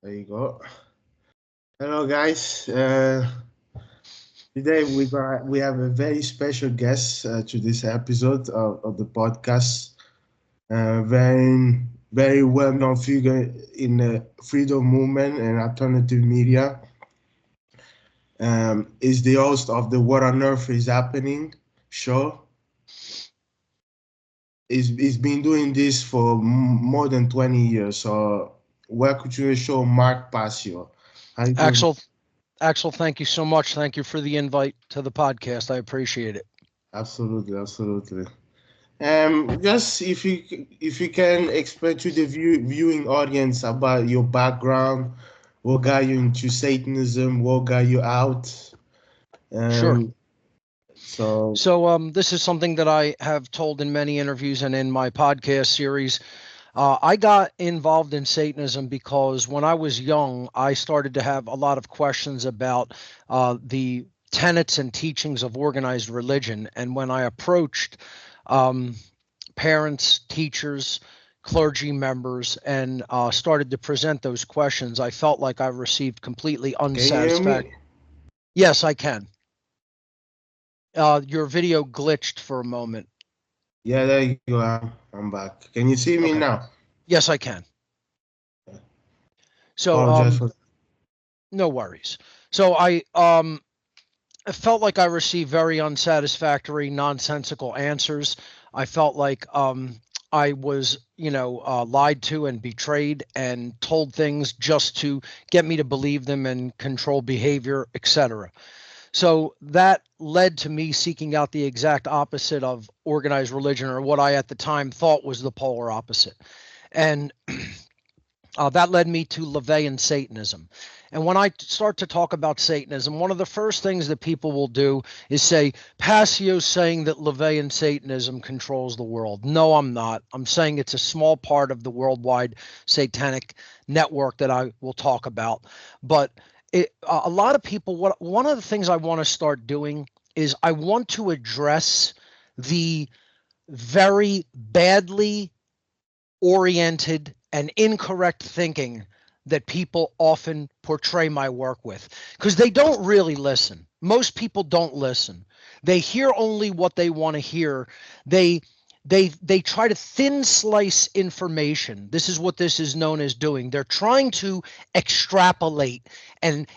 There you go. Hello, guys. Today we have a very special guest to this episode of the podcast. Very well known figure in the freedom movement and alternative media. Is the host of the What on Earth is Happening show. He's been doing this for more than 20 years. So welcome to the show, Mark Passio. How you doing? Axel, Axel, thank you so much. Thank you for the invite to the podcast. I appreciate it. Absolutely, absolutely. Just if you can explain to the viewing audience about your background, what got you into Satanism, what got you out. Sure. Um, so This is something that I have told in many interviews and in my podcast series. I got involved in Satanism because when I was young, I started to have a lot of questions about the tenets and teachings of organized religion. And when I approached um, parents, teachers, clergy members, and started to present those questions, I felt like I received completely can you hear unsatisfactory. me? Yes, I can. Your video glitched for a moment. Yeah, there you go. I'm back. Can you see me Okay. now? Yes, I can. So, Apologize for. no worries. So I felt like I received very unsatisfactory, nonsensical answers. I felt like I was, lied to and betrayed and told things just to get me to believe them and control behavior, etc. So that led to me seeking out the exact opposite of organized religion, or what I at the time thought was the polar opposite. And that led me to LaVeyan Satanism. And when I start to talk about Satanism, one of the first things that people will do is say, Passio's saying that LaVeyan Satanism controls the world. No, I'm not. I'm saying it's a small part of the worldwide satanic network that I will talk about. But a lot of people, one of the things I want to start doing is I want to address the very badly oriented and incorrect thinking that people often portray my work with, because they don't really listen. Most people don't listen. They hear only what they want to hear. They they try to thin slice information. This is what this is known as doing. They're trying to extrapolate and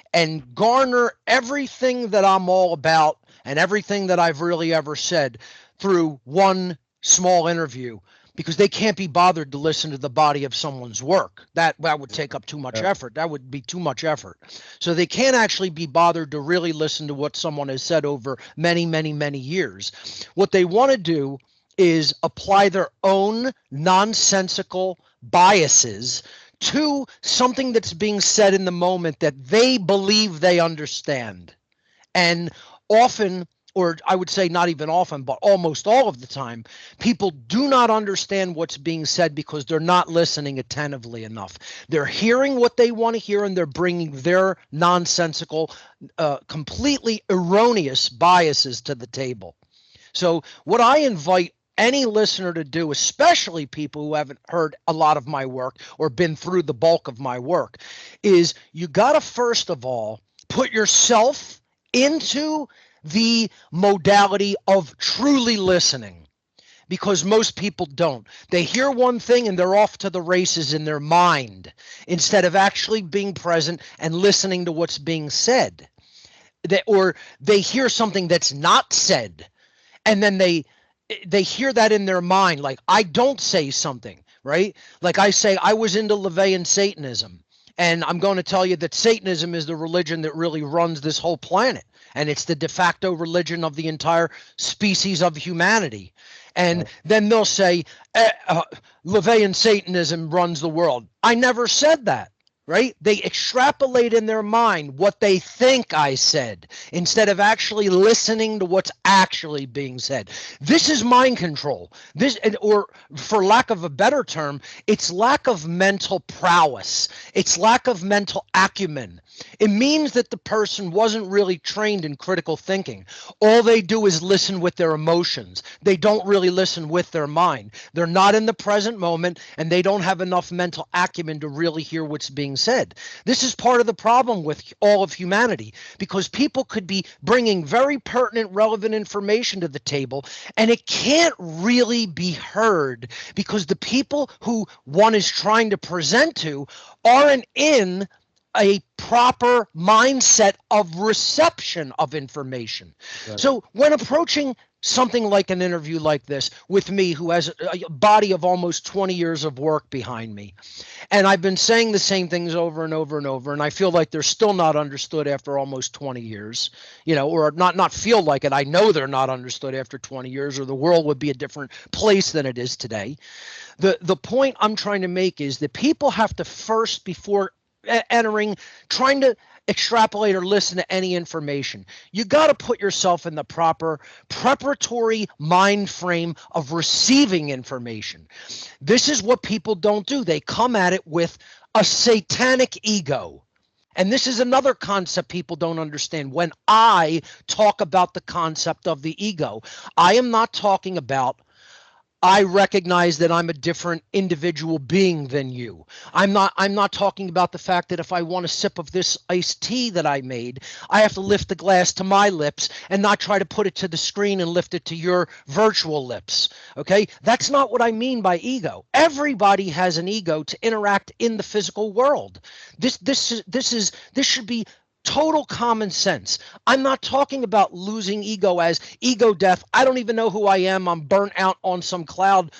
garner everything that I'm all about and everything that I've really ever said through one small interview, because they can't be bothered to listen to the body of someone's work. That would take up too much effort. That would be too much effort. So they can't actually be bothered to really listen to what someone has said over many, many, many years. What they want to do is apply their own nonsensical biases to something that's being said in the moment that they believe they understand. And often, or I would say not even often, but almost all of the time, people do not understand what's being said because they're not listening attentively enough. They're hearing what they want to hear and they're bringing their nonsensical, completely erroneous biases to the table. So, what I invite any listener to do, especially people who haven't heard a lot of my work or been through the bulk of my work, is you got to first of all put yourself into the modality of truly listening, because most people don't. They hear one thing and they're off to the races in their mind instead of actually being present and listening to what's being said. Or they hear something that's not said, and then they hear that in their mind. Like, I don't say something, right? Like I say, I was into LaVeyan Satanism. And I'm going to tell you that Satanism is the religion that really runs this whole planet. And it's the de facto religion of the entire species of humanity. And then they'll say, LaVeyan Satanism runs the world. I never said that. Right? They extrapolate in their mind what they think I said instead of actually listening to what's actually being said. This is mind control. This, or for lack of a better term, it's lack of mental prowess. It's lack of mental acumen. It means that the person wasn't really trained in critical thinking. All they do is listen with their emotions. They don't really listen with their mind. They're not in the present moment, and they don't have enough mental acumen to really hear what's being said. This is part of the problem with all of humanity, because people could be bringing very pertinent, relevant information to the table, and it can't really be heard because the people who one is trying to present to aren't in a proper mindset of reception of information. Right. So when approaching something like an interview like this with me, who has a body of almost 20 years of work behind me, and I've been saying the same things over and over and over, and I feel like they're still not understood after almost 20 years, or not feel like it. I know they're not understood after 20 years, or the world would be a different place than it is today. The point I'm trying to make is that people have to first, before entering, trying to extrapolate or listen to any information, you got to put yourself in the proper preparatory mind frame of receiving information. This is what people don't do. They come at it with a satanic ego. And this is another concept people don't understand. When I talk about the concept of the ego, I am not talking about I recognize that I'm a different individual being than you. I'm not talking about the fact that if I want a sip of this iced tea that I made, I have to lift the glass to my lips and not try to put it to the screen and lift it to your virtual lips. Okay? That's not what I mean by ego. Everybody has an ego to interact in the physical world. This should be total common sense. I'm not talking about losing ego as ego death. I don't even know who I am. I'm burnt out on some cloud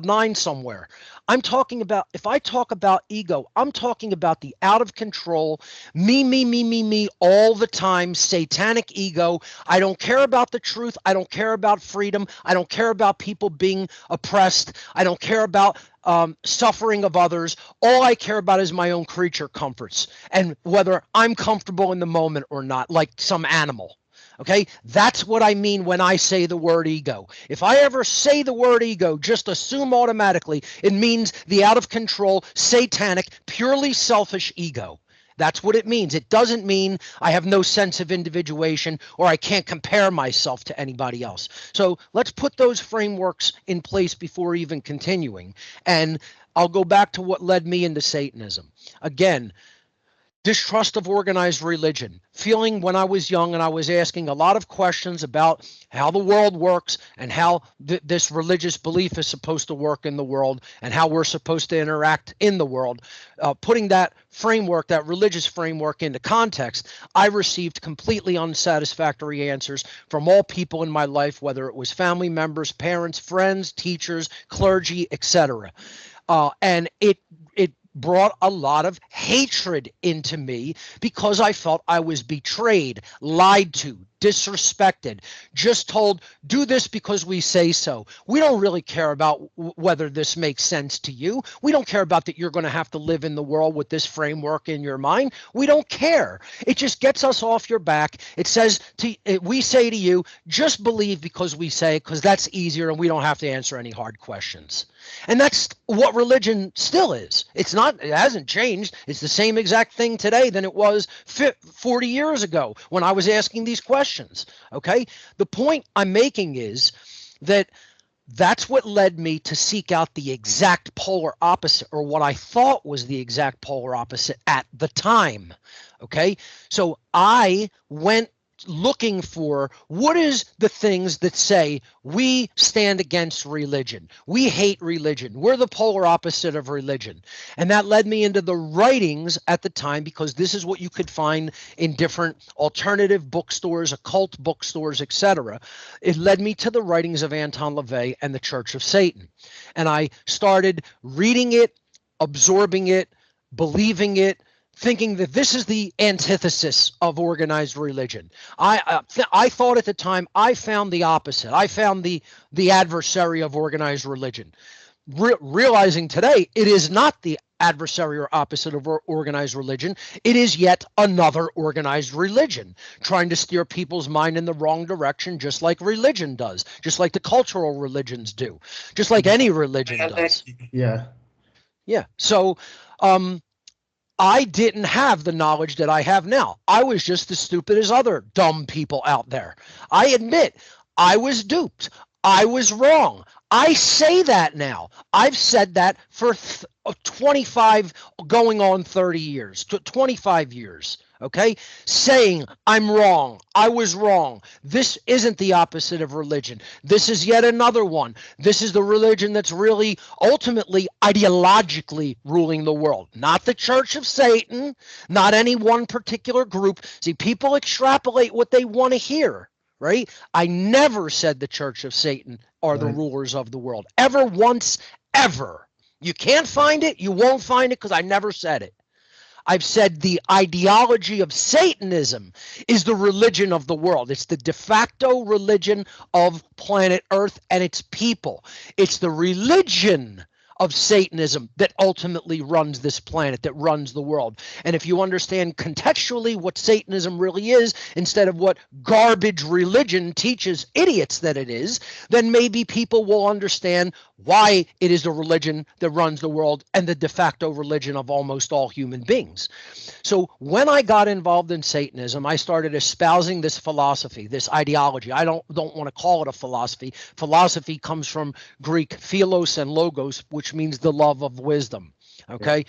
nine somewhere. I'm talking about, if I talk about ego, I'm talking about the out of control, me all the time, satanic ego. I don't care about the truth. I don't care about freedom. I don't care about people being oppressed. I don't care about suffering of others. All I care about is my own creature comforts and whether I'm comfortable in the moment or not, like some animal. Okay, that's what I mean when I say the word ego. If I ever say the word ego, just assume automatically it means the out of control, satanic, purely selfish ego. That's what it means. It doesn't mean I have no sense of individuation or I can't compare myself to anybody else. So let's put those frameworks in place before even continuing. And I'll go back to what led me into Satanism. Again, distrust of organized religion, feeling when I was young and I was asking a lot of questions about how the world works and how this religious belief is supposed to work in the world and how we're supposed to interact in the world. Putting that framework, that religious framework into context, I received completely unsatisfactory answers from all people in my life, whether it was family members, parents, friends, teachers, clergy, etc. And it brought a lot of hatred into me because I felt I was betrayed, lied to, disrespected, just told, do this because we say so. We don't really care about whether this makes sense to you. We don't care about that you're going to have to live in the world with this framework in your mind. We don't care. It just gets us off your back. It says, we say to you, just believe because we say, because that's easier and we don't have to answer any hard questions. And that's what religion still is. It hasn't changed. It's the same exact thing today than it was 40 years ago when I was asking these questions. Okay? The point I'm making is that that's what led me to seek out the exact polar opposite, or what I thought was the exact polar opposite at the time. Okay? So I went looking for what is the things that say we stand against religion, we hate religion, we're the polar opposite of religion. And that led me into the writings at the time, because this is what you could find in different alternative bookstores, occult bookstores, etc. It led me to the writings of Anton LaVey and the Church of Satan, and I started reading it, absorbing it, believing it, thinking that this is the antithesis of organized religion. I thought at the time I found the opposite. I found the adversary of organized religion. Realizing today it is not the adversary or opposite of organized religion. It is yet another organized religion trying to steer people's mind in the wrong direction, just like religion does, just like the cultural religions do, just like any religion does. Yeah. Yeah. So, I didn't have the knowledge that I have now. I was just as stupid as other dumb people out there. I admit I was duped. I was wrong. I say that now. I've said that for 25 going on 30 years, 25 years. Okay, saying I'm wrong. I was wrong. This isn't the opposite of religion. This is yet another one. This is the religion that's really ultimately ideologically ruling the world, not the Church of Satan, not any one particular group. See, people extrapolate what they want to hear, right? I never said the Church of Satan are the Right. rulers of the world, ever, once, ever. You can't find it. You won't find it because I never said it. I've said the ideology of Satanism is the religion of the world. It's the de facto religion of planet Earth and its people. It's the religion of Satanism that ultimately runs this planet, that runs the world. And if you understand contextually what Satanism really is, instead of what garbage religion teaches idiots that it is, then maybe people will understand why it is the religion that runs the world and the de facto religion of almost all human beings. So when I got involved in Satanism, I started espousing this philosophy, this ideology. I don't want to call it a philosophy. Philosophy comes from Greek philos and logos, which means the love of wisdom. Okay,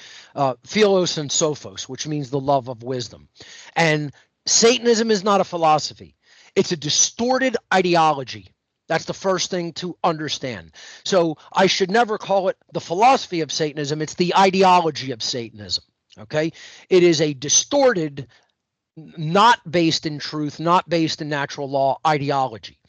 philos and sophos, which means the love of wisdom. And Satanism is not a philosophy. It's a distorted ideology. That's the first thing to understand. So I should never call it the philosophy of Satanism. It's the ideology of Satanism. Okay. It is a distorted, not based in truth, not based in natural law ideology.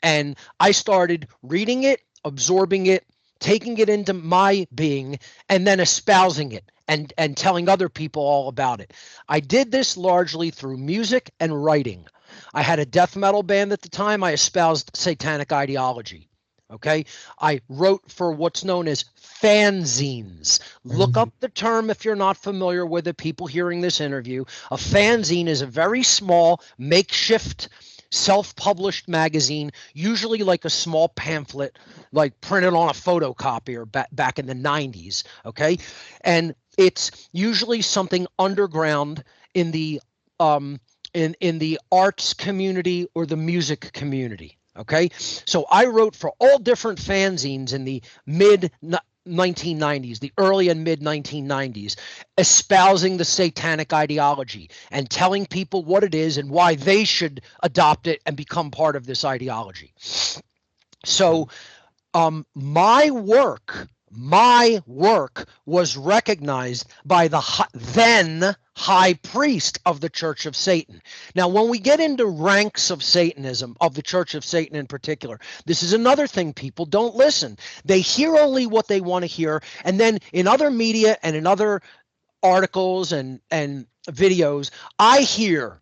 And I started reading it, absorbing it, taking it into my being, and then espousing it and telling other people all about it. I did this largely through music and writing. I had a death metal band at the time. I espoused satanic ideology. Okay. I wrote for what's known as fanzines. Look up the term if you're not familiar with it, people hearing this interview. A fanzine is a very small, makeshift, self-published magazine, usually like a small pamphlet, like printed on a photocopier back in the 90s. Okay. And it's usually something underground in the in the arts community or the music community. Okay. So I wrote for all different fanzines in the mid 1990s, the early and mid 1990s, espousing the satanic ideology and telling people what it is and why they should adopt it and become part of this ideology. So my work was recognized by the then high priest of the Church of Satan. Now, when we get into ranks of Satanism, of the Church of Satan in particular, this is another thing. People don't listen. They hear only what they want to hear. And then in other media and in other articles and videos, I hear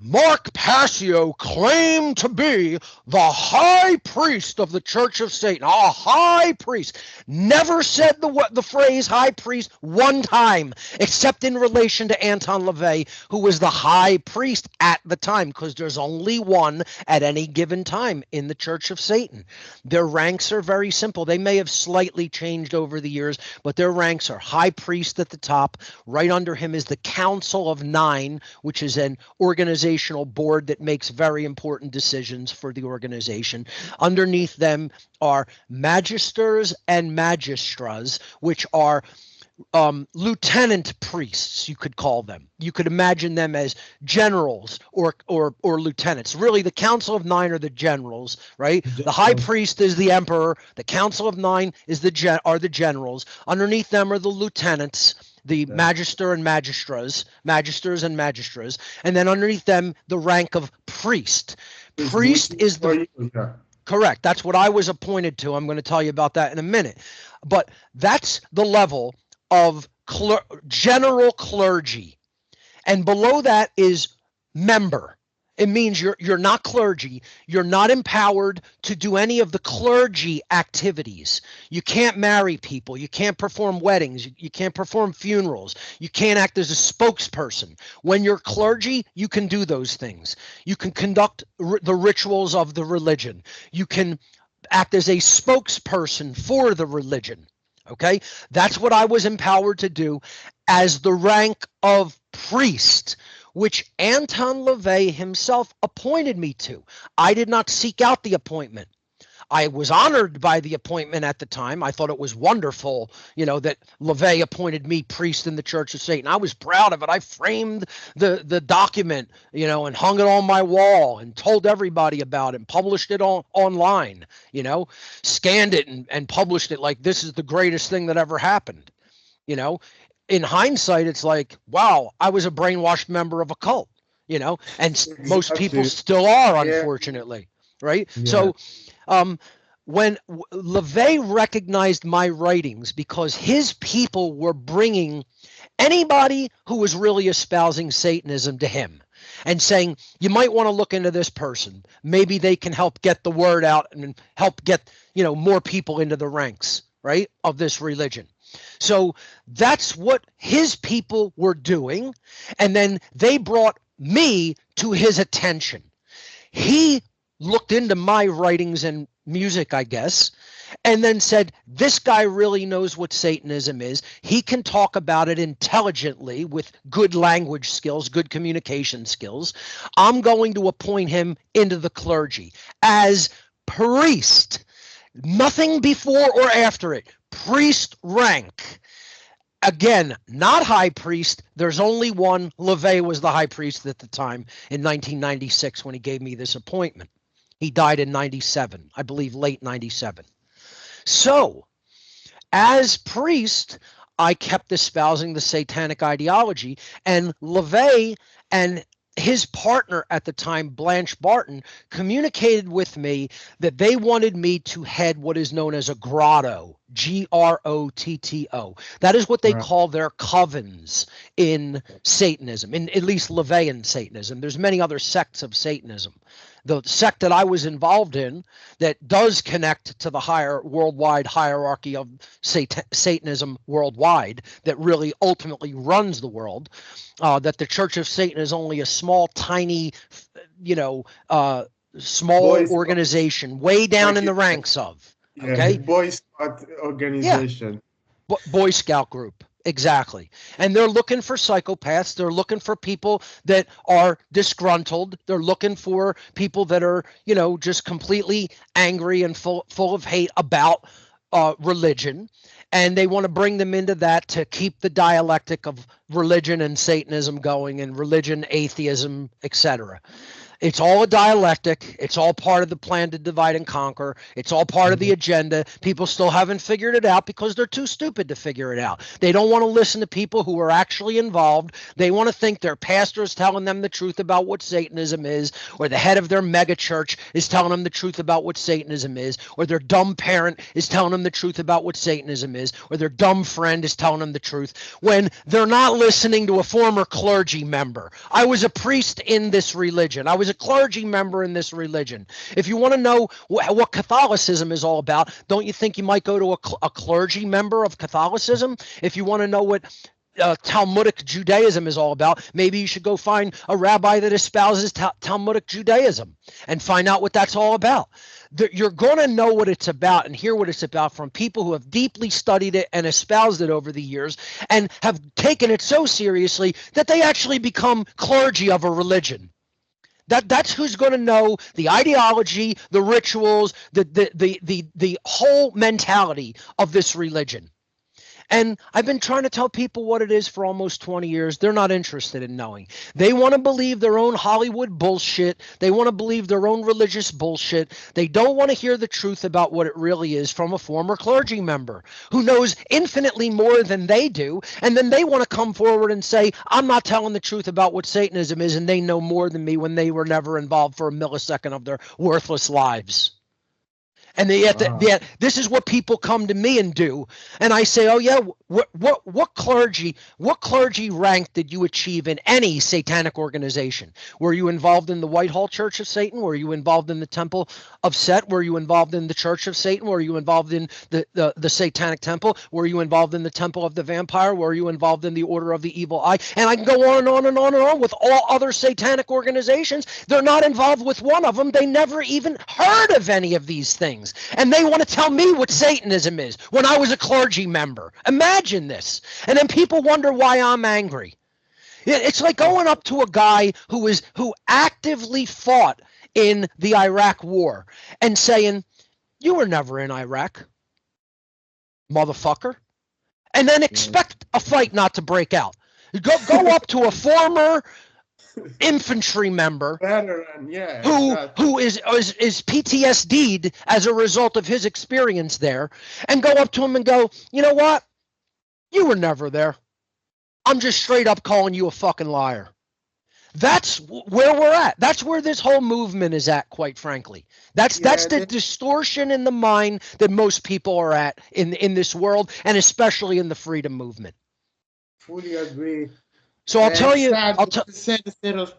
Mark Passio claimed to be the high priest of the Church of Satan. A high priest. Never said the phrase high priest one time, except in relation to Anton LaVey, who was the high priest at the time, because there's only one at any given time in the Church of Satan. Their ranks are very simple. They may have slightly changed over the years, but their ranks are high priest at the top. Right under him is the Council of Nine, which is an organizational board that makes very important decisions for the organization. Underneath them are magisters and magistras, which are lieutenant priests, you could call them. You could imagine them as generals or lieutenants. Really, the Council of Nine are the generals, right? The high priest is the emperor. The Council of Nine is the generals. Underneath them are the lieutenants, the magisters and magistras, and then underneath them the rank of priest. Priest is the correct. That's what I was appointed to. I'm going to tell you about that in a minute. But that's the level of general clergy, and below that is member. It means you're not clergy. You're not empowered to do any of the clergy activities. You can't marry people. You can't perform weddings. You can't perform funerals. You can't act as a spokesperson. When you're clergy, you can do those things. You can conduct the rituals of the religion. You can act as a spokesperson for the religion. Okay, that's what I was empowered to do as the rank of priest, which Anton LaVey himself appointed me to. I did not seek out the appointment. I was honored by the appointment at the time. I thought it was wonderful, that LaVey appointed me priest in the Church of Satan. I was proud of it. I framed the document, and hung it on my wall and told everybody about it and published it online, scanned it and published it like this is the greatest thing that ever happened. In hindsight, it's like, wow, I was a brainwashed member of a cult, and most people Exactly. still are, Yeah. unfortunately. Right. Yeah. So, when LaVey recognized my writings because his people were bringing anybody who was really espousing Satanism to him and saying, you might want to look into this person. Maybe they can help get the word out and help get, more people into the ranks, right, of this religion. So that's what his people were doing. And then they brought me to his attention. He looked into my writings and music, I guess, and then said, this guy really knows what Satanism is. He can talk about it intelligently with good language skills, good communication skills. I'm going to appoint him into the clergy as priest. Nothing before or after it. Priest rank. Again, not high priest. There's only one. LaVey was the high priest at the time in 1996 when he gave me this appointment. He died in 97, I believe late 97. So, as priest, I kept espousing the satanic ideology, and LaVey and his partner at the time, Blanche Barton, communicated with me that they wanted me to head what is known as a grotto, Grotto. That is what they Right. call their covens in Satanism, in at least LaVeyan Satanism. There's many other sects of Satanism. The sect that I was involved in that does connect to the higher worldwide hierarchy of Satanism worldwide that really ultimately runs the world, that the Church of Satan is only a small, tiny, small Boys, organization way down in like the ranks of. yeah, Okay. Boy Scout Yeah. organization. Boy Scout group. Exactly. And they're looking for psychopaths. They're looking for people that are disgruntled. They're looking for people that are, just completely angry and full of hate about religion. And they want to bring them into that to keep the dialectic of religion and Satanism going, and religion, atheism, etc. It's all a dialectic. It's all part of the plan to divide and conquer. It's all part of the agenda. People still haven't figured it out because they're too stupid to figure it out. They don't want to listen to people who are actually involved. They want to think their pastor is telling them the truth about what Satanism is, or the head of their mega church is telling them the truth about what Satanism is, or their dumb parent is telling them the truth about what Satanism is, or their dumb friend is telling them the truth, when they're not listening to a former clergy member. I was a priest in this religion. I was a clergy member in this religion. If you want to know what Catholicism is all about, don't you think you might go to a clergy member of Catholicism? If you want to know what Talmudic Judaism is all about, maybe you should go find a rabbi that espouses Talmudic Judaism and find out what that's all about. You're going to know what it's about and hear what it's about from people who have deeply studied it and espoused it over the years and have taken it so seriously that they actually become clergy of a religion. That's who's going to know the ideology, the rituals, the whole mentality of this religion. And I've been trying to tell people what it is for almost 20 years. They're not interested in knowing. They want to believe their own Hollywood bullshit. They want to believe their own religious bullshit. They don't want to hear the truth about what it really is from a former clergy member who knows infinitely more than they do. And then they want to come forward and say, I'm not telling the truth about what Satanism is, and they know more than me when they were never involved for a millisecond of their worthless lives. And yet, this is what people come to me and do. And I say, oh yeah, what clergy rank did you achieve in any satanic organization? Were you involved in the Whitehall Church of Satan? Were you involved in the Temple of Set? Were you involved in the Church of Satan? Were you involved in the Satanic Temple? Were you involved in the Temple of the Vampire? Were you involved in the Order of the Evil Eye? And I can go on and on and on and on with all other satanic organizations. They're not involved with one of them. They never even heard of any of these things. And they want to tell me what Satanism is when I was a clergy member. Imagine this. And then people wonder why I'm angry. It's like going up to a guy who actively fought in the Iraq war and saying, You were never in Iraq, motherfucker. And then expect a fight not to break out. Go up to a former infantry member Veteran, yeah, who exactly. is PTSD'd as a result of his experience there, and go up to him and go, you know what? You were never there. I'm just straight up calling you a fucking liar. That's where we're at. That's where this whole movement is at, quite frankly. That's Yeah, the they distortion in the mind that most people are at in this world, and especially in the freedom movement. fully agree. So I'll tell It's you, sad, but it's sad state of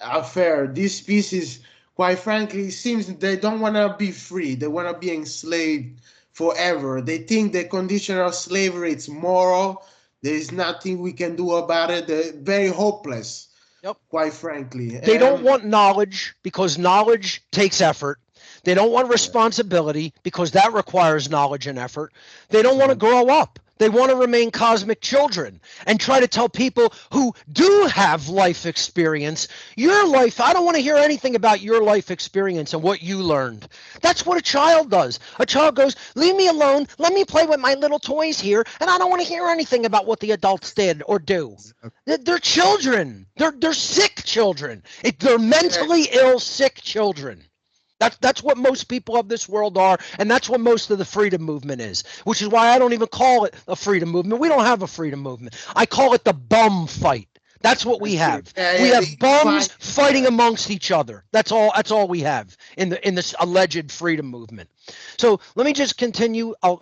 affair. These species, quite frankly, it seems they don't want to be free. They want to be enslaved forever. They think the condition of slavery is moral. There is nothing we can do about it. They're very hopeless, yep. quite frankly. They don't want knowledge because knowledge takes effort. They don't want Yeah, responsibility because that requires knowledge and effort. They don't want to exactly. grow up. They want to remain cosmic children and try to tell people who do have life experience, your life, I don't want to hear anything about your life experience and what you learned. That's what a child does. A child goes, leave me alone. Let me play with my little toys here. And I don't want to hear anything about what the adults did or do. They're children. They're sick children. They're Yeah, mentally ill, sick children. That's what most people of this world are, and that's what most of the freedom movement is, which is why I don't even call it a freedom movement. We don't have a freedom movement. I call it the bum fight. That's what we that's it. have. Yeah, We yeah, have they bums fight. fighting Yeah. amongst each other. That's all we have in this alleged freedom movement. So let me just continue. I'll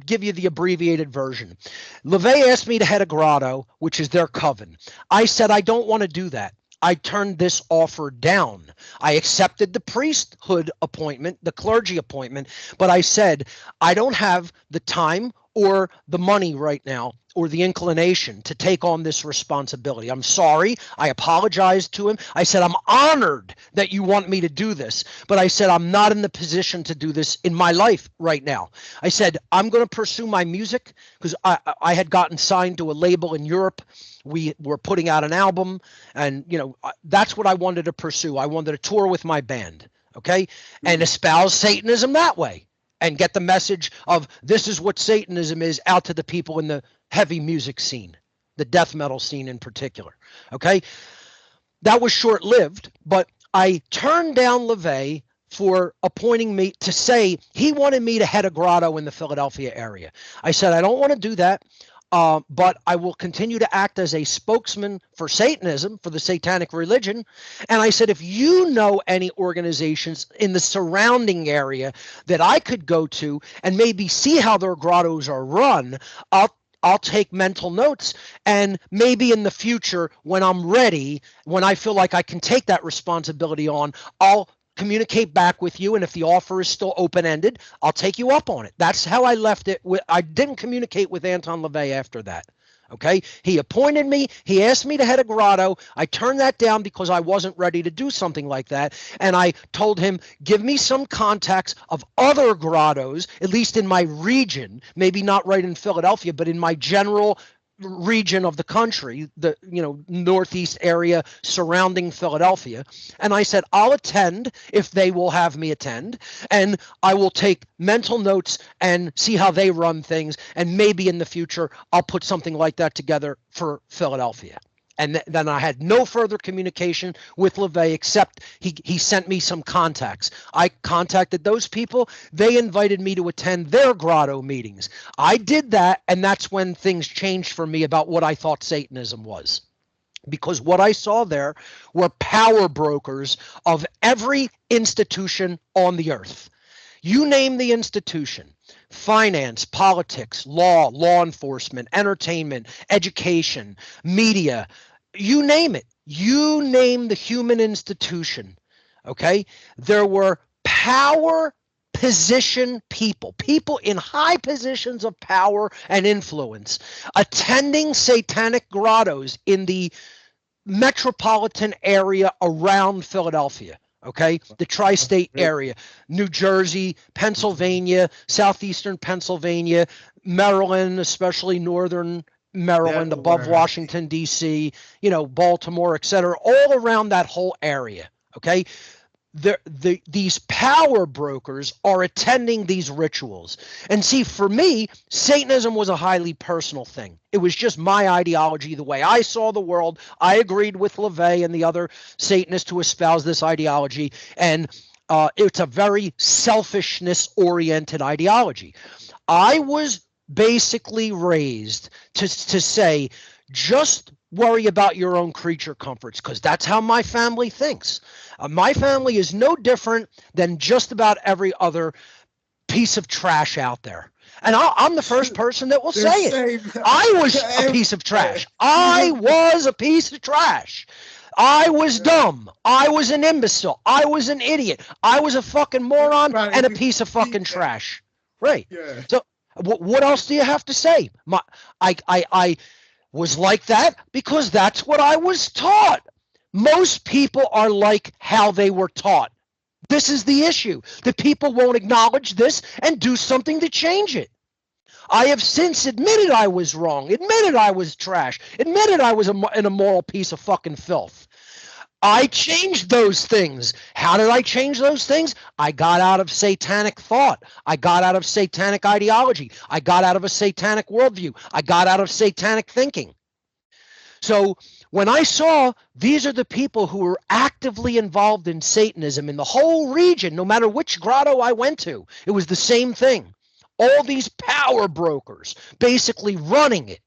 give you the abbreviated version. LeVay asked me to head a grotto, which is their coven. I said I don't want to do that. I turned this offer down. I accepted the priesthood appointment, the clergy appointment, but I said, I don't have the time or the money right now or the inclination to take on this responsibility. I'm sorry. I apologized to him. I said, I'm honored that you want me to do this, but I said, I'm not in the position to do this in my life right now. I said, I'm going to pursue my music because I had gotten signed to a label in Europe. We were putting out an album, and that's what I wanted to pursue. I wanted to tour with my band, okay, and Mm. espouse Satanism that way and get the message of this is what Satanism is out to the people in the heavy music scene, the death metal scene in particular, okay. That was short-lived, but I turned down LeVay for appointing me to say he wanted me to head a grotto in the Philadelphia area. I said, I don't want to do that. But I will continue to act as a spokesman for Satanism, for the satanic religion. And I said, if you know any organizations in the surrounding area that I could go to and maybe see how their grottos are run, I'll take mental notes, and maybe in the future when I'm ready, when I feel like I can take that responsibility on, I'll communicate back with you, and if the offer is still open-ended, I'll take you up on it. That's how I left it. I didn't communicate with Anton LaVey after that. Okay, he appointed me. He asked me to head a grotto. I turned that down because I wasn't ready to do something like that. And I told him, give me some contacts of other grottos, at least in my region, maybe not right in Philadelphia, but in my general region of the country, the northeast area surrounding Philadelphia. And I said, I'll attend if they will have me attend, and I will take mental notes and see how they run things, and maybe in the future I'll put something like that together for Philadelphia. And then I had no further communication with LeVay except he sent me some contacts. I contacted those people. They invited me to attend their grotto meetings. I did that, and that's when things changed for me about what I thought Satanism was. Because what I saw there were power brokers of every institution on the earth. You name the institution: finance, politics, law enforcement, entertainment, education, media, you name it. You name the human institution. Okay. There were power position people in high positions of power and influence attending satanic grottos in the metropolitan area around Philadelphia. Okay, the tri-state area, New Jersey, Pennsylvania, southeastern Pennsylvania, Maryland, especially northern Maryland, above Delaware. Washington D.C., Baltimore, etc., all around that whole area. Okay, these power brokers are attending these rituals. And see, for me, Satanism was a highly personal thing. It was just my ideology, the way I saw the world. I agreed with LaVey and the other Satanists who espouse this ideology. And it's a very selfishness-oriented ideology. I was basically raised to say, just worry about your own creature comforts, because that's how my family thinks. My family is no different than just about every other piece of trash out there. And I'm the first person that will say it. I was a piece of trash. I was a piece of trash. I was dumb. I was an imbecile. I was an idiot. I was a fucking moron and a piece of fucking trash. Right. Yeah. So what else do you have to say? I was like that because that's what I was taught. Most people are like how they were taught. This is the issue. The people won't acknowledge this and do something to change it. I have since admitted I was wrong, admitted I was trash, admitted I was an immoral piece of fucking filth. I changed those things. How did I change those things? I got out of satanic thought. I got out of satanic ideology. I got out of a satanic worldview. I got out of satanic thinking. So when I saw these are the people who were actively involved in Satanism in the whole region, no matter which grotto I went to, it was the same thing. All these power brokers basically running it.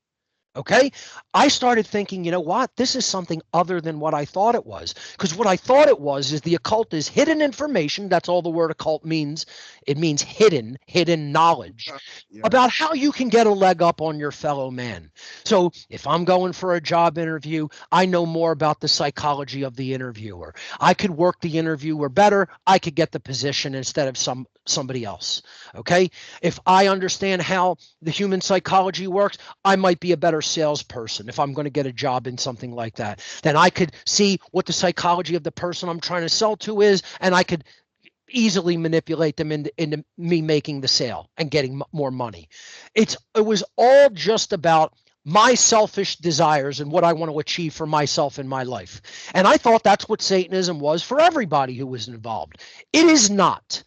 Okay, I started thinking, you know what? This is something other than what I thought it was. Because what I thought it was is the occult is hidden information. That's all the word occult means. It means hidden knowledge about how you can get a leg up on your fellow man. So if I'm going for a job interview, I know more about the psychology of the interviewer. I could work the interviewer better. I could get the position instead of somebody else. Okay, if I understand how the human psychology works, I might be a better salesperson if I'm going to get a job in something like that. Then I could see what the psychology of the person I'm trying to sell to is, and I could easily manipulate them into me making the sale and getting more money. It was all just about my selfish desires and what I want to achieve for myself in my life. And I thought that's what Satanism was for everybody who was involved. It is not.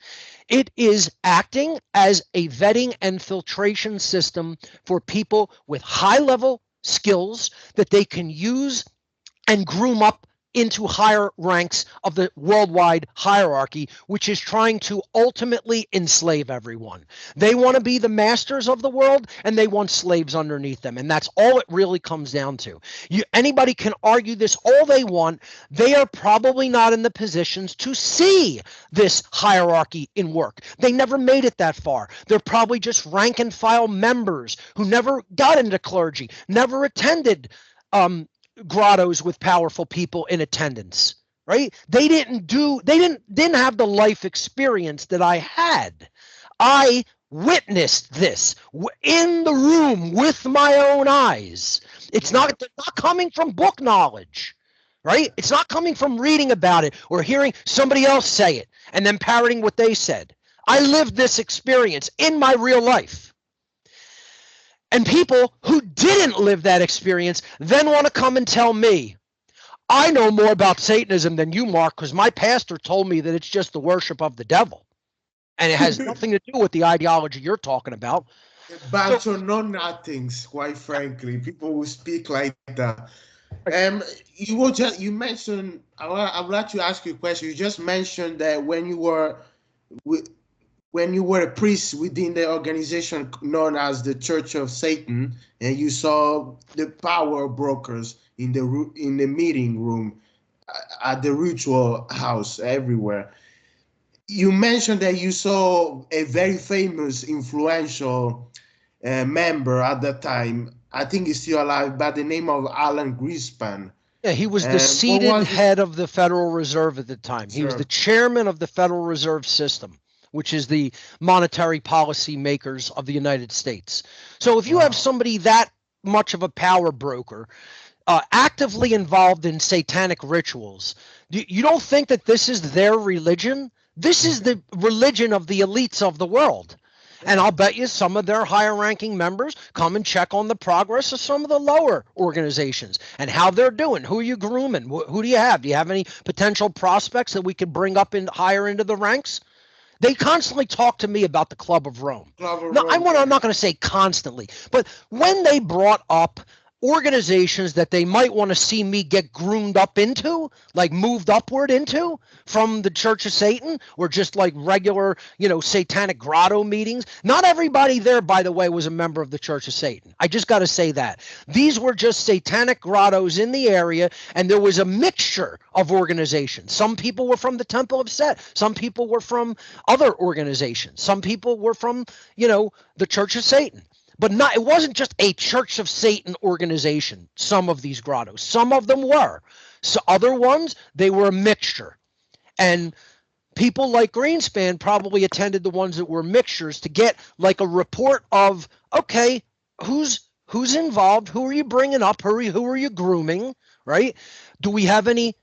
It is acting as a vetting and filtration system for people with high-level skills that they can use and groom up into higher ranks of the worldwide hierarchy, which is trying to ultimately enslave everyone. They want to be the masters of the world, and they want slaves underneath them. And that's all it really comes down to. Anybody can argue this all they want. They are probably not in the positions to see this hierarchy in work. They never made it that far. They're probably just rank and file members who never got into clergy, never attended grottos with powerful people in attendance, right? They didn't have the life experience that I had. I witnessed this in the room with my own eyes. It's not coming from book knowledge, right? It's not coming from reading about it or hearing somebody else say it and then parroting what they said. I lived this experience in my real life. And people who didn't live that experience then want to come and tell me, I know more about Satanism than you, Mark, because my pastor told me that it's just the worship of the devil. And it has nothing to do with the ideology you're talking about. A bunch of know-nothings, quite frankly. People who speak like that. You mentioned, I would like to ask you a question. You just mentioned that when you were a priest within the organization known as the Church of Satan, and you saw the power brokers in the meeting room, at the ritual house, everywhere. You mentioned that you saw a very famous, influential member at that time. I think he's still alive, by the name of Alan Greenspan. Yeah, he was the seated head of the Federal Reserve at the time. He was the chairman of the Federal Reserve System, which is the monetary policy makers of the United States. So if you have somebody that much of a power broker actively involved in satanic rituals, you don't think that this is their religion? This is the religion of the elites of the world. And I'll bet you some of their higher ranking members come and check on the progress of some of the lower organizations and how they're doing. Who are you grooming? Who do you have? Do you have any potential prospects that we could bring up in higher into the ranks? They constantly talk to me about the Club of Rome. Club of No, Rome, I'm not going to say constantly, but when they brought up organizations that they might want to see me get groomed up into, like moved upward into from the Church of Satan, or just like regular, satanic grotto meetings. Not everybody there, by the way, was a member of the Church of Satan. I just got to say that. These were just satanic grottos in the area, and there was a mixture of organizations. Some people were from the Temple of Set. Some people were from other organizations. Some people were from, the Church of Satan. But it wasn't just a Church of Satan organization, some of these grottos. Some of them were. So other ones, they were a mixture. And people like Greenspan probably attended the ones that were mixtures to get like a report of, okay, who's involved? Who are you bringing up? Who are you grooming? Right? Do we have any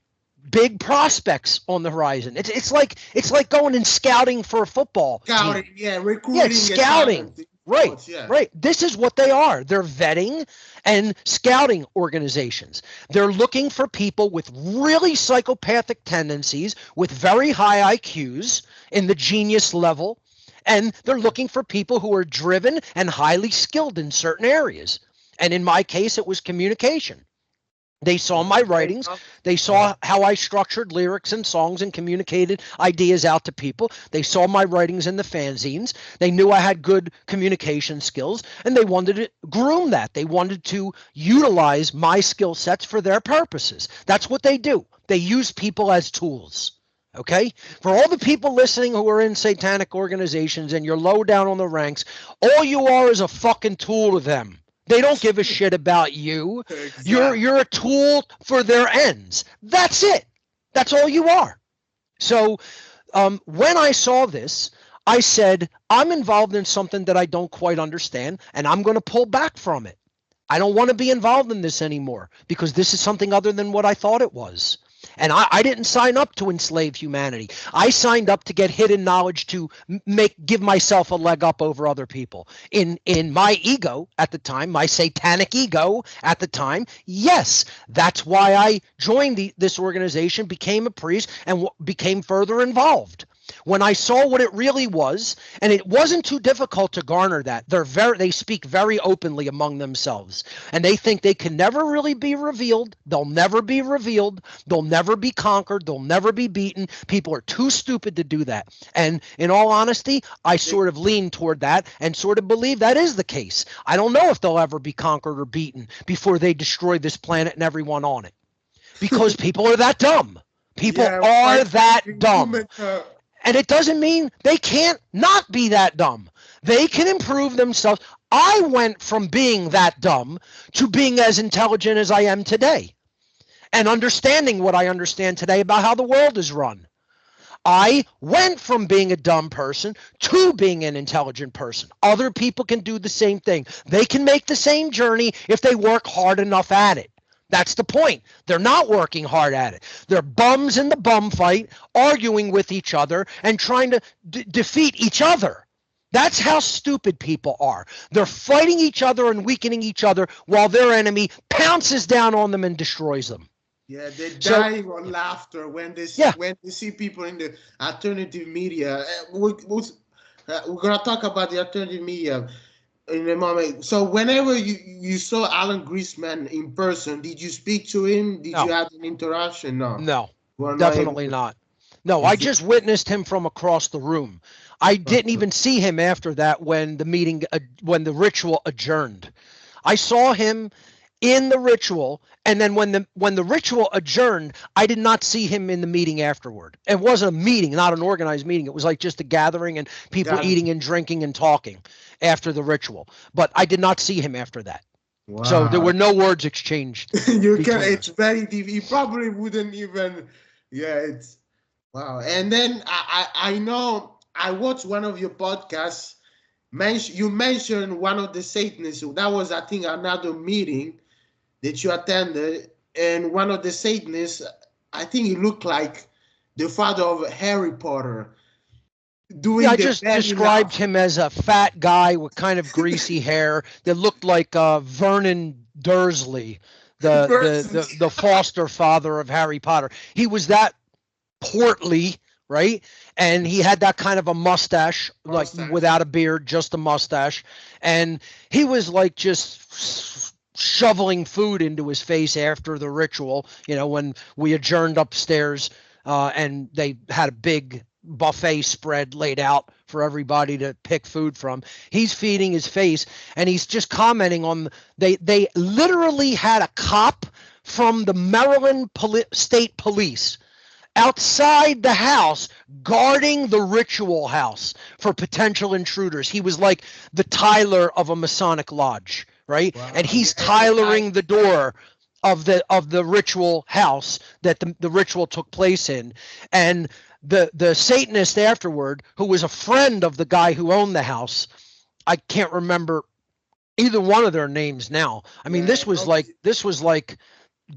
big prospects on the horizon? It's like going and scouting for a football scouting, team. yeah, recruiting, scouting. Right, yeah. right. This is what they are. They're vetting and scouting organizations. They're looking for people with really psychopathic tendencies, with very high IQs in the genius level, and they're looking for people who are driven and highly skilled in certain areas. And in my case, it was communication. They saw my writings. They saw how I structured lyrics and songs and communicated ideas out to people. They saw my writings in the fanzines. They knew I had good communication skills, and they wanted to groom that. They wanted to utilize my skill sets for their purposes. That's what they do. They use people as tools. Okay? For all the people listening who are in satanic organizations and you're low down on the ranks, all you are is a fucking tool to them. They don't give a shit about you. Exactly. You're a tool for their ends. That's it. That's all you are. So when I saw this, I said, I'm involved in something that I don't quite understand, and I'm going to pull back from it. I don't want to be involved in this anymore because this is something other than what I thought it was. And I didn't sign up to enslave humanity. I signed up to get hidden knowledge to give myself a leg up over other people. In my ego at the time, my satanic ego at the time, yes, that's why I joined this organization, became a priest, and became further involved. When I saw what it really was, and it wasn't too difficult to garner that. They speak very openly among themselves, and they think they can never really be revealed. They'll never be revealed. They'll never be conquered. They'll never be beaten. People are too stupid to do that. And in all honesty, I sort of lean toward that and sort of believe that is the case. I don't know if they'll ever be conquered or beaten before they destroy this planet and everyone on it, because people are that dumb. People are that dumb. And it doesn't mean they can't not be that dumb. They can improve themselves. I went from being that dumb to being as intelligent as I am today and understanding what I understand today about how the world is run. I went from being a dumb person to being an intelligent person. Other people can do the same thing. They can make the same journey if they work hard enough at it. That's the point. They're not working hard at it. They're bums in the bum fight, arguing with each other and trying to defeat each other. That's how stupid people are. They're fighting each other and weakening each other while their enemy pounces down on them and destroys them. Yeah, they're dying on laughter when they see people in the alternative media. We're going to talk about the alternative media in a moment. So whenever you saw Alan Greenspan in person, did you speak to him? Did you have an interaction? No, definitely not. No, I just witnessed him from across the room. I didn't even see him after that when the ritual adjourned. I saw him in the ritual, and then when the ritual adjourned, I did not see him in the meeting afterward. It wasn't a meeting, not an organized meeting. It was like just a gathering and people eating and drinking and talking after the ritual. But I did not see him after that. Wow. So there were no words exchanged. It's very deep. You probably wouldn't even. Yeah, it's wow. And then I know I watched one of your podcasts. You mentioned one of the Satanists. That was, I think, another meeting that you attended, and one of the Satanists, I think he looked like the father of Harry Potter. doing Yeah, I the just belly described laugh. him as a fat guy with kind of greasy hair that looked like Vernon Dursley, Versus the foster father of Harry Potter. He was that portly, right? And he had that kind of a mustache, like mustache. without a beard, just a mustache. And he was like just shoveling food into his face after the ritual, when we adjourned upstairs, and they had a big buffet spread laid out for everybody to pick food from. He's feeding his face, and he's just commenting on they literally had a cop from the Maryland State Police outside the house guarding the ritual house for potential intruders. He was like the Tyler of a Masonic lodge, right? Wow. And he's Yeah, the guy. Tylering the door of the ritual house that the ritual took place in. And the Satanist afterward, who was a friend of the guy who owned the house, I can't remember either one of their names now. I mean, Yeah. this was like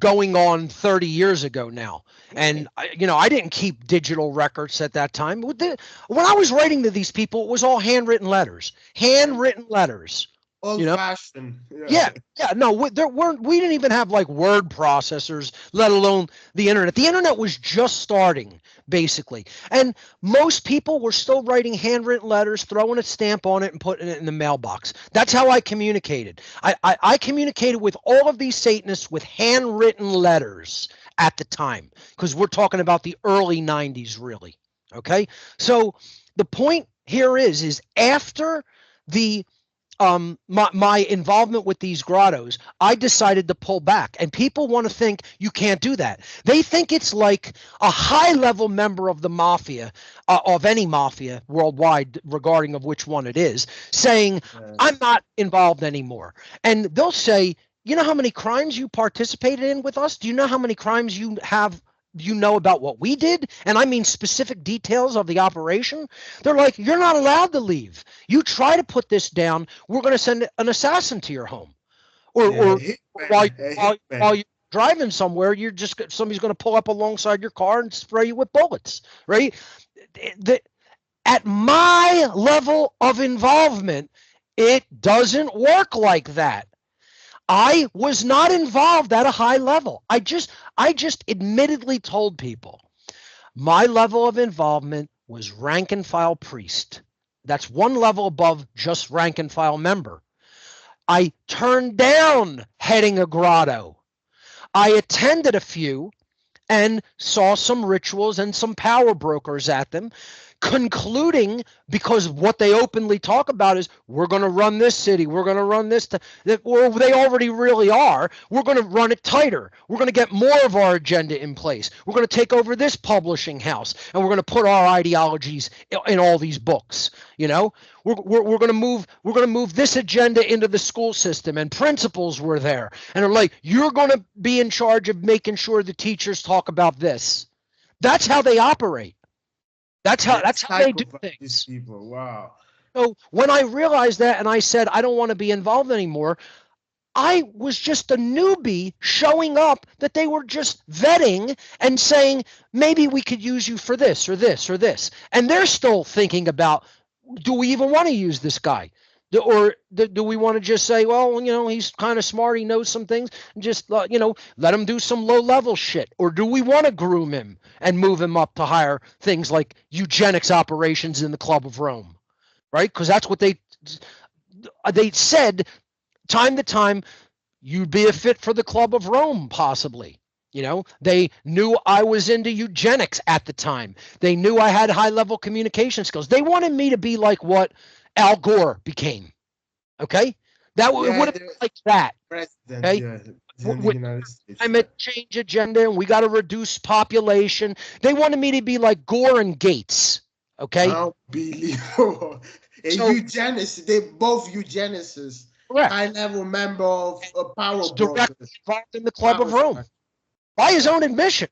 going on 30 years ago now. And I didn't keep digital records at that time. When I was writing to these people, it was all handwritten letters. Handwritten letters. Old fashioned. Yeah, yeah, no, we didn't even have like word processors, let alone the internet. The internet was just starting, basically. And most people were still writing handwritten letters, throwing a stamp on it and putting it in the mailbox. That's how I communicated. I communicated with all of these Satanists with handwritten letters at the time, because we're talking about the early 90s, really. Okay? So the point here is after the my involvement with these grottos, I decided to pull back. And people want to think you can't do that. They think it's like a high level member of the mafia, of any mafia worldwide, regarding of which one it is, saying, I'm not involved anymore. And they'll say, you know how many crimes you participated in with us? Do you know how many crimes you have? You know about what we did? And I mean specific details of the operation. They're like, you're not allowed to leave. You try to put this down, we're going to send an assassin to your home. Or while you're driving somewhere, somebody's going to pull up alongside your car and spray you with bullets, right? At my level of involvement, it doesn't work like that. I was not involved at a high level. I just admittedly told people my level of involvement was rank and file priest. That's one level above just rank and file member. I turned down heading a grotto. I attended a few and saw some rituals and some power brokers at them, concluding, because what they openly talk about is, we're going to run this city, we're going to run this, or they already really are, we're going to run it tighter, we're going to get more of our agenda in place, we're going to take over this publishing house, and we're going to put our ideologies in all these books. We're going to move this agenda into the school system, and principals were there and are like, you're going to be in charge of making sure the teachers talk about this. That's how they operate. That's how they do things. These people. Wow. So when I realized that and I said I don't want to be involved anymore, I was just a newbie showing up that they were just vetting and saying, maybe we could use you for this or this or this. And they're still thinking about, do we even want to use this guy? Or do we want to just say, well, he's kind of smart, he knows some things, and just, let him do some low-level shit? Or do we want to groom him and move him up to higher things like eugenics operations in the Club of Rome, right? Because that's what they said time to time, you'd be a fit for the Club of Rome, possibly. They knew I was into eugenics at the time. They knew I had high-level communication skills. They wanted me to be like what Al Gore became. Okay? It would have been like that. President, okay? With climate change agenda, and we got to reduce population. They wanted me to be like Gore and Gates. Okay? Unbelievable. Eugenicists, they both eugenicists. Correct. High-level member of a power directly involved in the Club of Rome. By his own admission.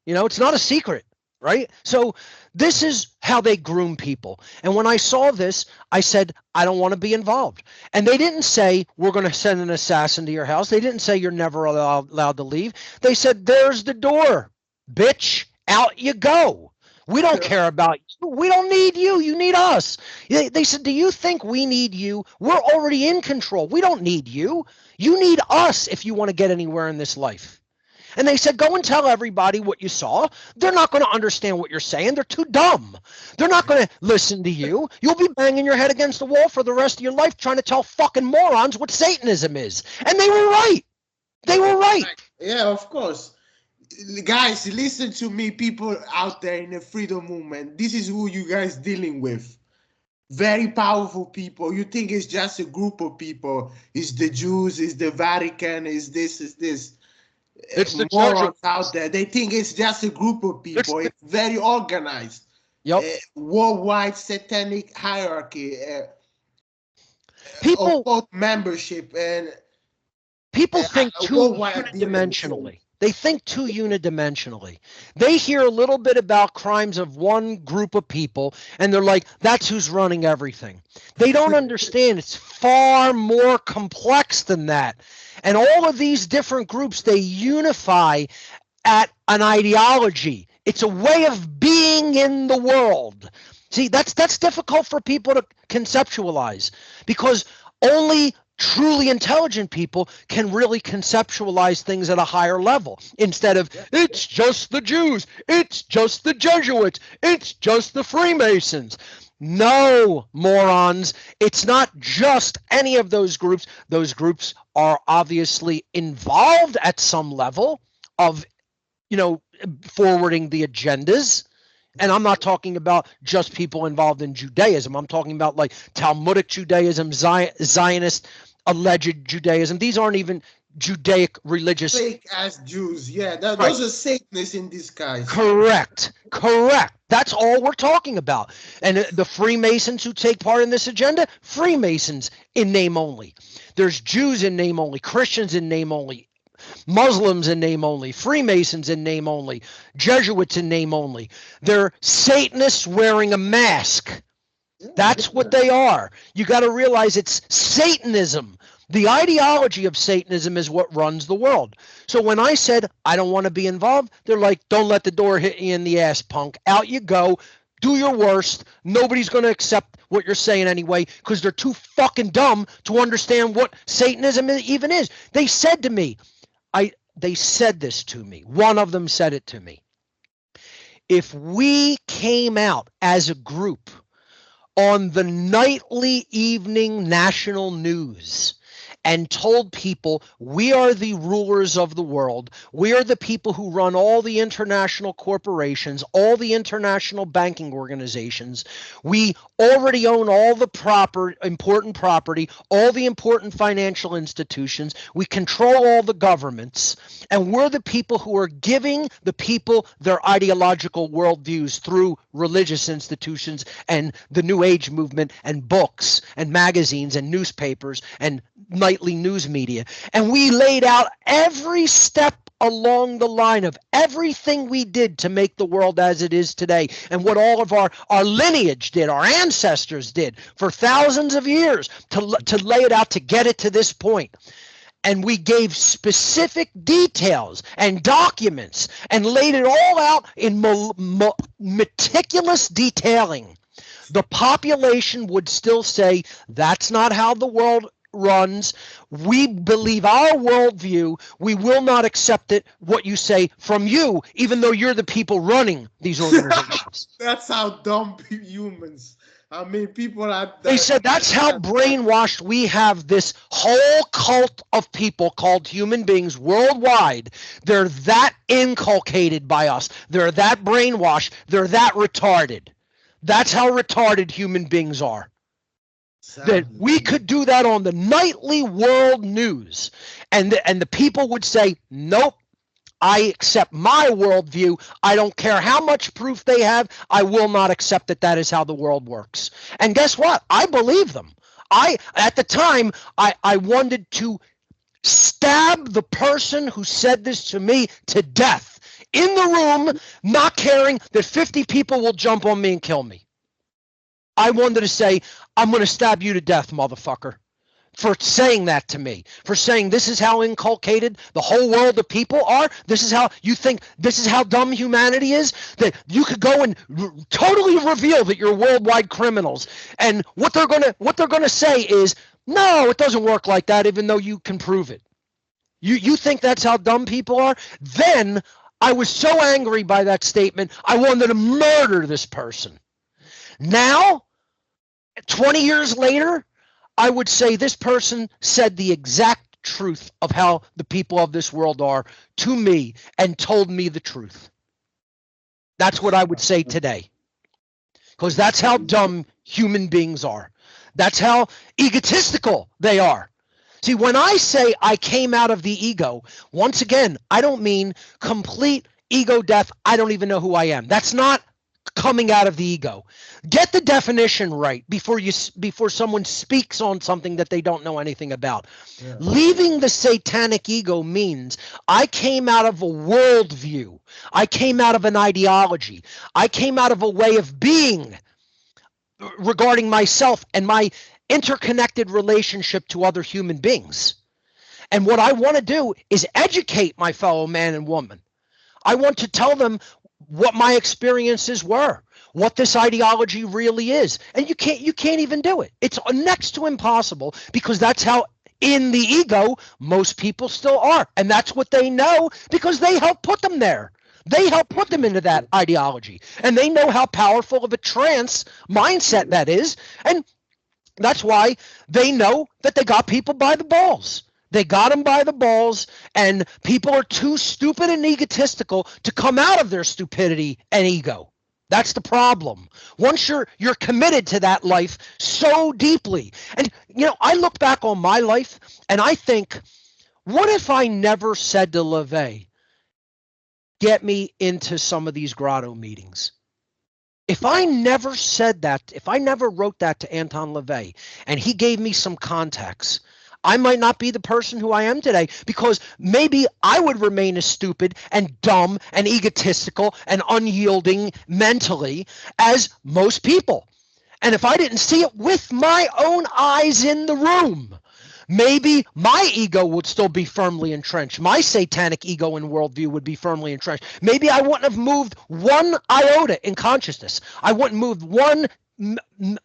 It's not a secret. Right? So this is how they groom people. And when I saw this, I said, I don't want to be involved. And they didn't say, we're going to send an assassin to your house. They didn't say, you're never allowed to leave. They said, there's the door, bitch. Out you go. We don't care about you. We don't need you. You need us. They said, do you think we need you? We're already in control. We don't need you. You need us if you want to get anywhere in this life. And they said, go and tell everybody what you saw. They're not going to understand what you're saying. They're too dumb. They're not going to listen to you. You'll be banging your head against the wall for the rest of your life trying to tell fucking morons what Satanism is. And they were right. They were right. Yeah, of course. Guys, listen to me, people out there in the freedom movement. This is who you guys dealing with. Very powerful people. You think it's just a group of people. It's the Jews, it's the Vatican, it's this, it's this. It's the morons out there. They think it's just a group of people. It's very organized. Yep. Worldwide satanic hierarchy. People membership and people think too unidimensionally. They think too unidimensionally. They hear a little bit about crimes of one group of people, and they're like, that's who's running everything. They don't understand it's far more complex than that. And all of these different groups, they unify at an ideology. It's a way of being in the world. See, that's difficult for people to conceptualize because only truly intelligent people can really conceptualize things at a higher level instead of it's just the Jews, it's just the Jesuits, it's just the Freemasons. No, morons, it's not just any of those groups. Those groups are obviously involved at some level of, forwarding the agendas. And I'm not talking about just people involved in Judaism. I'm talking about like Talmudic Judaism, Zionist, alleged Judaism. These aren't even Judaic religious. Fake ass Jews. Yeah, those are Satanists in disguise. Correct. That's all we're talking about. And the Freemasons who take part in this agenda, Freemasons in name only. There's Jews in name only, Christians in name only, Muslims in name only, Freemasons in name only, Jesuits in name only. They're Satanists wearing a mask. That's what they are. You got to realize it's Satanism. The ideology of Satanism is what runs the world. So when I said I don't want to be involved, they're like, don't let the door hit you in the ass, punk. Out you go. Do your worst. Nobody's going to accept what you're saying anyway because they're too fucking dumb to understand what Satanism even is. They said to me, they said this to me. One of them said it to me. If we came out as a group on the nightly evening national news and told people we are the rulers of the world, we are the people who run all the international corporations, all the international banking organizations, we already own all the important property, all the important financial institutions, we control all the governments, and we're the people who are giving the people their ideological worldviews through religious institutions and the New Age movement and books and magazines and newspapers and nightly news media. And we laid out every step along the line of everything we did to make the world as it is today and what all of our lineage did, our ancestors did for thousands of years to lay it out to get it to this point. And we gave specific details and documents and laid it all out in meticulous detailing. The population would still say that's not how the world runs. We believe our worldview. We will not accept it, what you say, from you, even though you're the people running these organizations. That's how dumb humans. I mean, people are. They said that's how brainwashed we have this whole cult of people called human beings worldwide. They're that inculcated by us. They're that brainwashed. They're that retarded. That's how retarded human beings are. That we could do that on the nightly world news, and the people would say, nope, I accept my worldview. I don't care how much proof they have. I will not accept that is how the world works. And guess what? I believe them. At the time, I wanted to stab the person who said this to me to death in the room, not caring that 50 people will jump on me and kill me. I wanted to say, I'm going to stab you to death, motherfucker. for saying that to me, for saying this is how inculcated the whole world of people are. This is how you think, this is how dumb humanity is, that you could go and totally reveal that you're worldwide criminals. And what they're gonna say is, no, it doesn't work like that, even though you can prove it. You think that's how dumb people are? Then I was so angry by that statement, I wanted to murder this person. Now, 20 years later, I would say this person said the exact truth of how the people of this world are to me and told me the truth. That's what I would say today. Because that's how dumb human beings are. That's how egotistical they are. See, when I say I came out of the ego, once again, I don't mean complete ego death. I don't even know who I am. That's not coming out of the ego. Get the definition right before someone speaks on something that they don't know anything about. Yeah. Leaving the satanic ego means I came out of a worldview. I came out of an ideology. I came out of a way of being regarding myself and my interconnected relationship to other human beings. And what I want to do is educate my fellow man and woman. I want to tell them what my experiences were, what this ideology really is. And you can't even do it. It's next to impossible, because that's how in the ego most people still are. And that's what they know, because they helped put them there. They help put them into that ideology. And they know how powerful of a trance mindset that is. And that's why they know that they got people by the balls. They got them by the balls, and people are too stupid and egotistical to come out of their stupidity and ego. That's the problem. Once you're committed to that life so deeply. And, I look back on my life, and I think, what if I never said to LeVay, get me into some of these grotto meetings? If I never said that, if I never wrote that to Anton LaVey and he gave me some contacts, I might not be the person who I am today, because maybe I would remain as stupid and dumb and egotistical and unyielding mentally as most people. And if I didn't see it with my own eyes in the room, maybe my ego would still be firmly entrenched. My satanic ego and worldview would be firmly entrenched. Maybe I wouldn't have moved one iota in consciousness. I wouldn't move one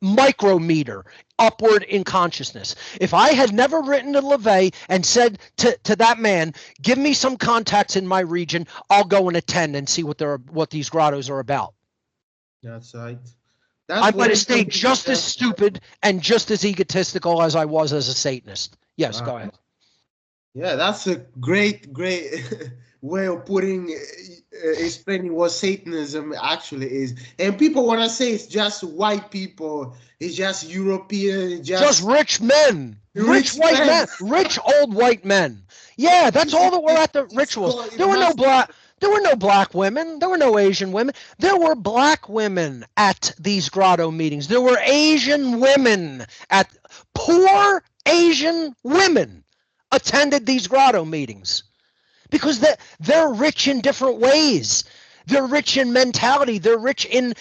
micrometer upward in consciousness. If I had never written to LeVay and said to that man, give me some contacts in my region, I'll go and attend and see what these grottos are about. That's right. I might have stayed just as stupid and just as egotistical as I was as a Satanist. Yes, go ahead. Yeah, that's a great way of explaining what Satanism actually is. And people want to say it's just white people, it's just European, it's just rich men, rich white men, rich old white men. Yeah, that's all that were at the rituals. There were no black women. There were no Asian women. There were black women at these grotto meetings. There were Asian women poor Asian women attended these grotto meetings, because they're rich in different ways. They're rich in mentality. They're rich in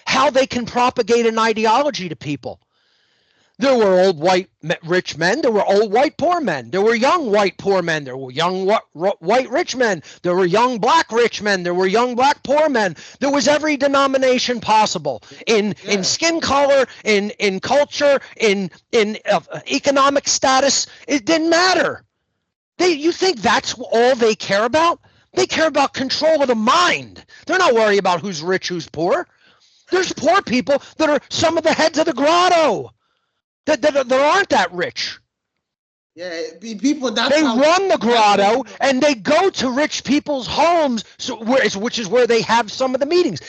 how they can propagate an ideology to people. There were old white rich men. There were old white poor men. There were young white poor men. There were young white rich men. There were young black rich men. There were young black poor men. There was every denomination possible in skin color, in culture, in economic status. It didn't matter. You think that's all they care about? They care about control of the mind. They're not worried about who's rich, who's poor. There's poor people that are some of the heads of the grotto that aren't that rich. Yeah, people. They run the grotto and they go to rich people's homes, which is where they have some of the meetings.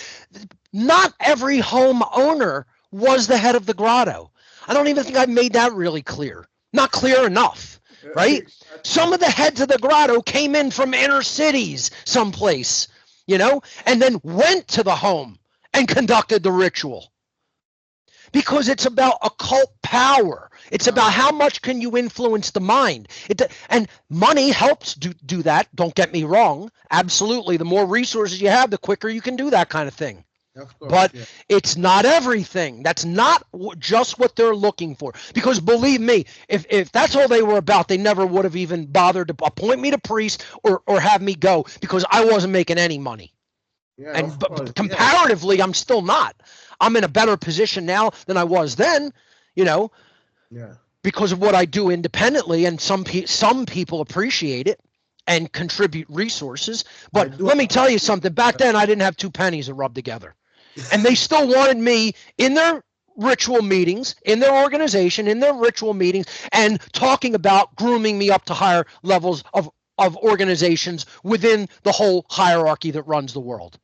Not every home owner was the head of the grotto. I don't even think I've made that really clear. Not clear enough, right? Some of the heads of the grotto came in from inner cities someplace, and then went to the home and conducted the ritual. Because it's about occult power. It's about how much can you influence the mind. And money helps do that. Don't get me wrong. Absolutely. The more resources you have, the quicker you can do that kind of thing. Of course, But yeah. it's not everything. That's not just what they're looking for. Because believe me, if that's all they were about, they never would have even bothered to appoint me to priest or have me go, because I wasn't making any money. Yeah, And of course, yeah. comparatively, I'm still not. I'm in a better position now than I was then, you know, Yeah. because of what I do independently, and some people appreciate it and contribute resources. I But do let me tell you appreciate something. Back then, I didn't have two pennies to rub together, and they still wanted me in their ritual meetings, in their organization, in their ritual meetings, and talking about grooming me up to higher levels of organizations within the whole hierarchy that runs the world.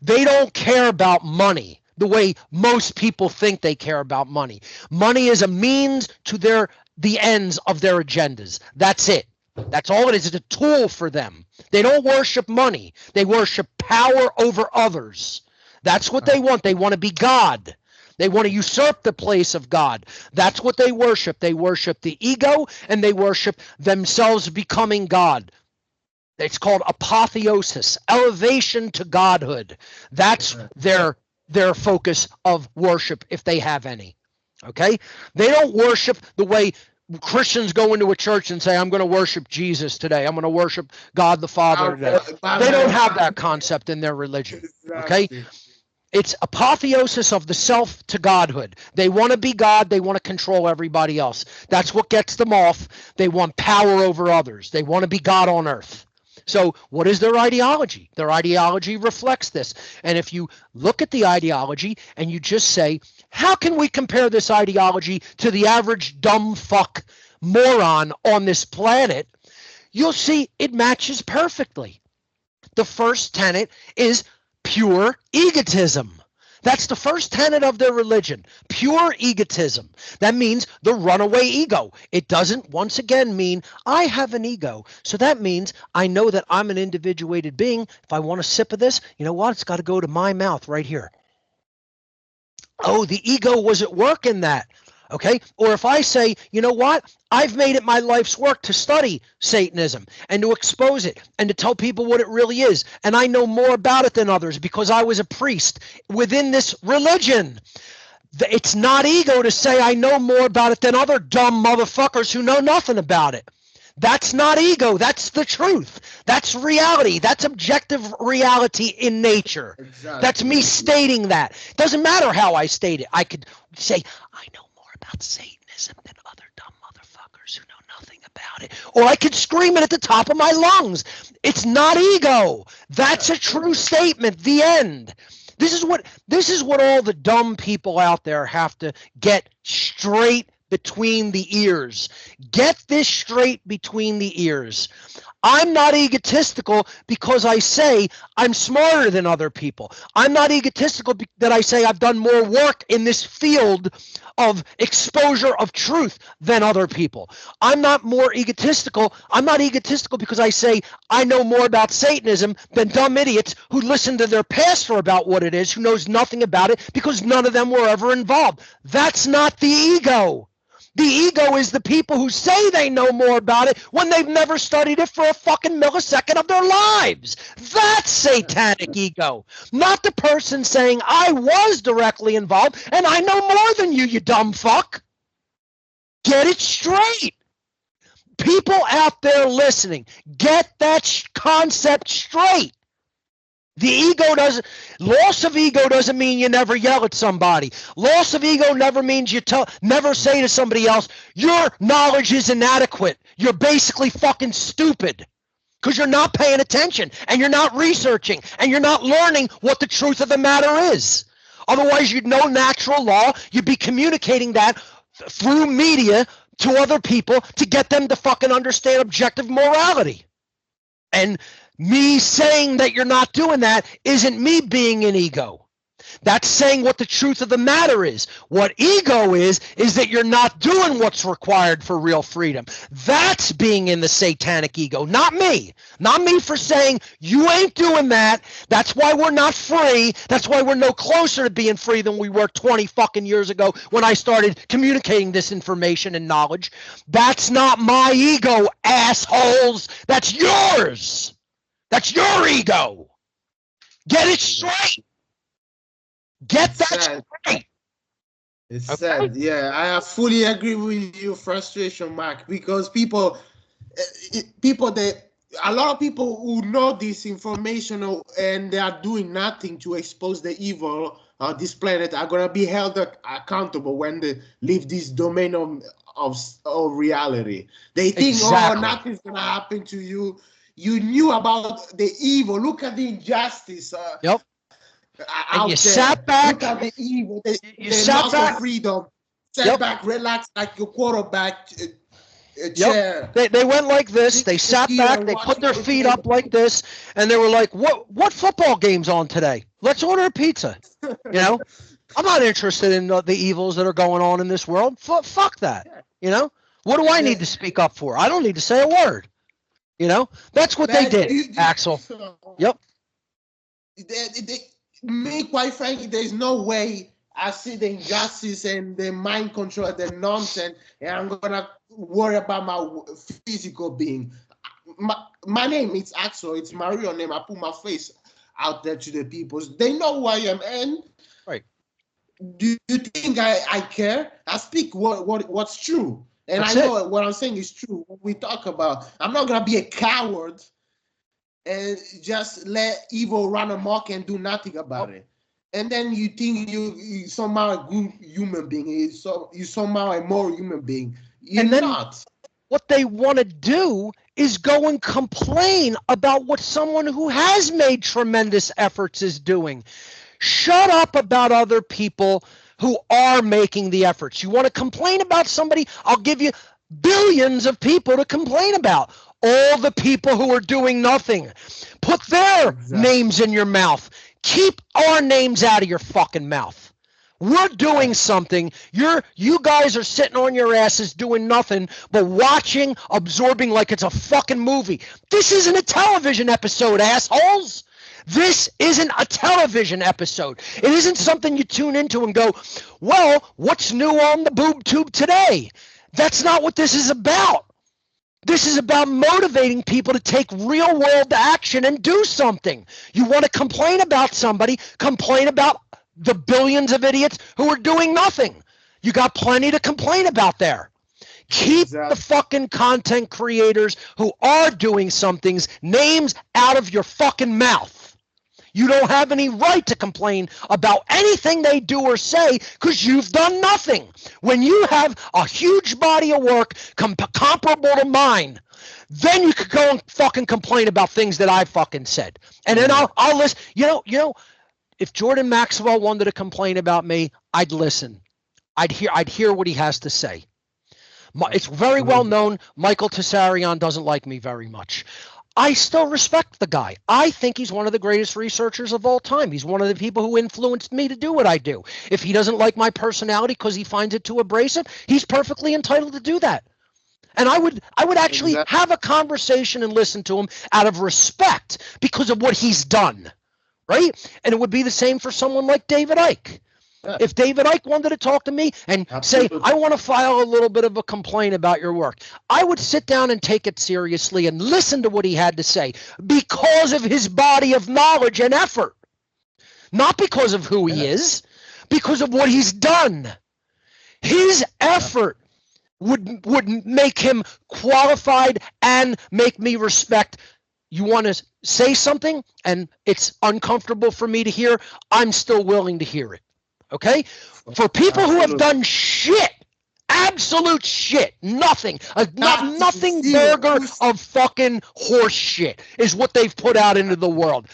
They don't care about money the way most people think they care about money. Money is a means to the ends of their agendas. That's it. That's all it is. It's a tool for them. They don't worship money. They worship power over others. That's what uh, they want. They want to be God. They want to usurp the place of God. That's what they worship. They worship the ego, and they worship themselves becoming God. It's called apotheosis, elevation to godhood. That's yeah. their focus of worship, if they have any. Okay? They don't worship the way Christians go into a church and say, I'm going to worship Jesus today. I'm going to worship God the Father today. They don't have that concept in their religion. Okay? Exactly. It's apotheosis of the self to godhood. They want to be God. They want to control everybody else. That's what gets them off. They want power over others. They want to be God on earth. So, what is their ideology? Their ideology reflects this. And if you look at the ideology and you just say, how can we compare this ideology to the average dumb fuck moron on this planet? You'll see it matches perfectly. The first tenet is pure egotism. That's the first tenet of their religion, pure egotism. That means the runaway ego. It doesn't, once again, mean I have an ego. So that means I know that I'm an individuated being. If I want a sip of this, you know what? It's got to go to my mouth right here. Oh, the ego was at work in that. Okay. Or if I say, you know what? I've made it my life's work to study Satanism and to expose it and to tell people what it really is. And I know more about it than others because I was a priest within this religion. It's not ego to say I know more about it than other dumb motherfuckers who know nothing about it. That's not ego. That's the truth. That's reality. That's objective reality in nature. That's Exactly. me stating that. It doesn't matter how I state it. I could say, I know more about Satanism than other dumb motherfuckers who know nothing about it. Or I could scream it at the top of my lungs. It's not ego. That's a true statement. The end. This is what all the dumb people out there have to get straight between the ears. Get this straight between the ears. I'm not egotistical because I say I'm smarter than other people. I'm not egotistical that I say I've done more work in this field of exposure of truth than other people. I'm not more egotistical. I'm not egotistical because I say I know more about Satanism than dumb idiots who listen to their pastor about what it is, who knows nothing about it because none of them were ever involved. That's not the ego. The ego is the people who say they know more about it when they've never studied it for a fucking millisecond of their lives. That's satanic ego. Not the person saying, I was directly involved and I know more than you dumb fuck. Get it straight. People out there listening, get that concept straight. The ego doesn't, loss of ego doesn't mean you never yell at somebody. Loss of ego never means you never say to somebody else, your knowledge is inadequate. You're basically fucking stupid because you're not paying attention and you're not researching and you're not learning what the truth of the matter is. Otherwise, you'd know natural law. You'd be communicating that through media to other people to get them to fucking understand objective morality. And me saying that you're not doing that isn't me being an ego. That's saying what the truth of the matter is. What ego is that you're not doing what's required for real freedom. That's being in the satanic ego, not me. Not me for saying you ain't doing that. That's why we're not free. That's why we're no closer to being free than we were 20 fucking years ago when I started communicating this information and knowledge. That's not my ego, assholes. That's yours. That's your ego. Get it straight. Get It's that sad. straight. It's Okay? sad. Yeah, I fully agree with your frustration, Mark, because people that a lot of people who know this information and they are doing nothing to expose the evil of this planet are gonna be held accountable when they leave this domain of reality. They think, oh, Exactly. nothing's gonna happen to you. You knew about the evil. Look at the injustice Yep. out And you there. sat Look at back. the evil, You the sat loss of back. freedom. Sit Yep. back, relax like your quarterback Yep. chair, They went like this. They drinking the sat beer back. and They put watching their the feet game. up like this, and they were like, "What football game's on today? Let's order a pizza." You know, I'm not interested in the evils that are going on in this world. Fuck that. You know, what do I need to The, speak up for? I don't need to say a word. You know, that's what they man, did, Axel. Yep. me, quite frankly, there's no way I see the injustice and the mind control, the nonsense, and I'm gonna worry about my physical being. My name is Axel. It's my real name. I put my face out there to the people. They know who I am, and Right. do you think I care? I speak what's true, and I That's it. know what I'm saying is true. What we talk about, I'm not gonna be a coward and just let evil run amok and do nothing about Nope. it. And then you think you somehow a good human being, you somehow a moral human being. You're And then not. what they want to do is go and complain about what someone who has made tremendous efforts is doing. Shut up about other people who are making the efforts. You want to complain about somebody? I'll give you billions of people to complain about. All the people who are doing nothing. Put their Exactly. names in your mouth. Keep our names out of your fucking mouth. We're Yeah. doing something. You guys are sitting on your asses doing nothing but watching, absorbing like it's a fucking movie. This isn't a television episode, assholes. This isn't a television episode. It isn't something you tune into and go, well, what's new on the boob tube today? That's not what this is about. This is about motivating people to take real world action and do something. You want to complain about somebody, complain about the billions of idiots who are doing nothing. You got plenty to complain about there. Keep the Exactly. fucking content creators who are doing something's names out of your fucking mouth. You don't have any right to complain about anything they do or say because you've done nothing. When you have a huge body of work comparable to mine, then you could go and fucking complain about things that I fucking said. And then Yeah. I'll listen. If Jordan Maxwell wanted to complain about me, I'd listen. I'd hear what he has to say. It's very well Absolutely. known Michael Tessarion doesn't like me very much. I still respect the guy. I think he's one of the greatest researchers of all time. He's one of the people who influenced me to do what I do. If he doesn't like my personality because he finds it too abrasive, he's perfectly entitled to do that. And I would actually Exactly. have a conversation and listen to him out of respect because of what he's done, right? And it would be the same for someone like David Icke. Yeah. If David Icke wanted to talk to me and say, Absolutely. I want to file a little bit of a complaint about your work, I would sit down and take it seriously and listen to what he had to say because of his body of knowledge and effort, not because of who he Yeah. is, because of what he's done. His Yeah. effort would make him qualified and make me respect. You want to say something and it's uncomfortable for me to hear, I'm still willing to hear it. Okay? For people who have Absolutely. done shit, absolute shit, nothing, Nothing. nothing Zero. burger of fucking horse shit is what they've put out into the world.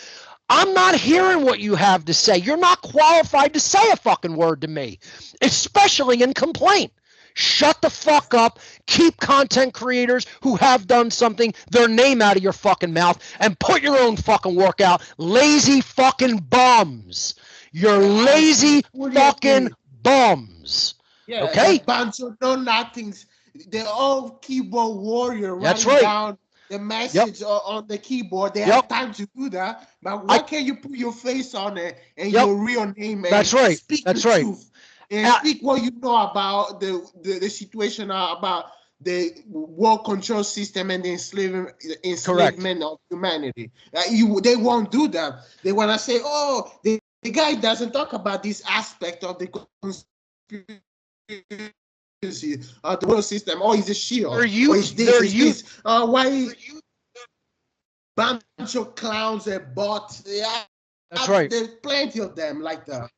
I'm not hearing what you have to say. You're not qualified to say a fucking word to me, especially in complaint. Shut the fuck up. Keep content creators who have done something, their name out of your fucking mouth, and put your own fucking work out. Lazy fucking bums. You're I lazy fully fucking agree. bums. Yeah, a Okay? bunch of no nothings. They're all keyboard warrior That's writing right. down the Yep. message on the keyboard. They have Yep. time to do that, but I why can't you put your face on it and yep. your real name and That's right. speak the That's right. truth and Uh, speak what you know about the situation about the world control system and the correct. enslavement of humanity. They won't do that. They want to say, oh, they the guy doesn't talk about this aspect of the conspiracy, the world system. Oh, he's a shield. Or he's this, he's this. Why? Bunch of clowns and bots. Yeah, that's right. There's plenty of them like that.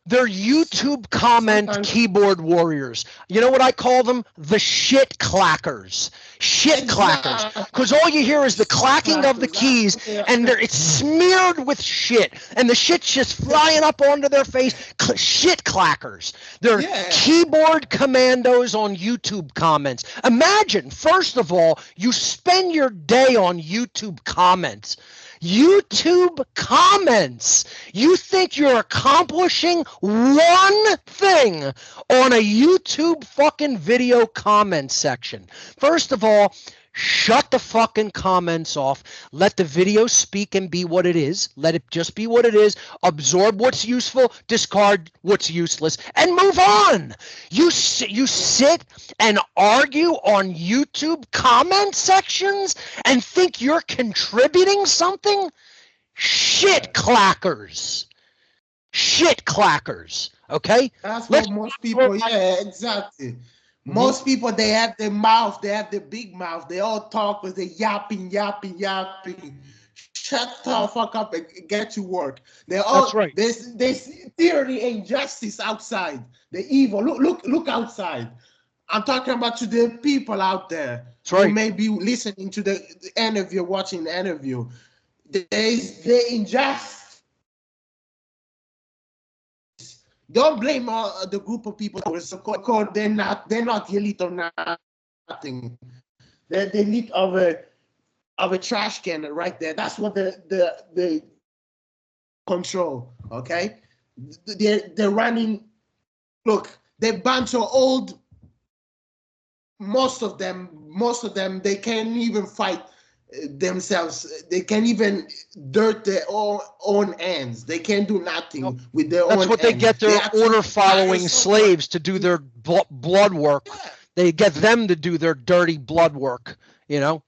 They're YouTube comment keyboard warriors. You know what I call them? The shit clackers. Shit clackers. Because all you hear is the clacking of the keys, and it's smeared with shit. And the shit's just flying up onto their face. Shit clackers. They're keyboard commandos on YouTube comments. Imagine, first of all, you spend your day on YouTube comments. YouTube comments. You think you're accomplishing one thing on a YouTube fucking video comment section. First of all, shut the fucking comments off. Let the video speak and be what it is. Let it just be what it is. Absorb what's useful, discard what's useless, and move on. You sit and argue on YouTube comment sections and think you're contributing something? Shit clackers. Shit clackers. Okay? That's what most people, yeah, exactly. Most people, they have the mouth, they have the big mouth. They all talk with the yapping. Shut the fuck up and get to work. They're all, that's right. There's tyranny and injustice outside. The evil. Look outside. I'm talking about to the people out there who may be listening to the interview, watching the interview. There's the injustice. Don't blame the group of people who are so-called. They're not the elite or nothing. They're the elite of a trash can right there. That's what the control. Okay, they're running. Look, they're a bunch of old. Most of them, they can't even fight themselves. They can't even dirt their own ends. They can't do nothing with their own hands. That's what they get their order-following slaves to do their blood work. Yeah. They get them to do their dirty blood work, you know?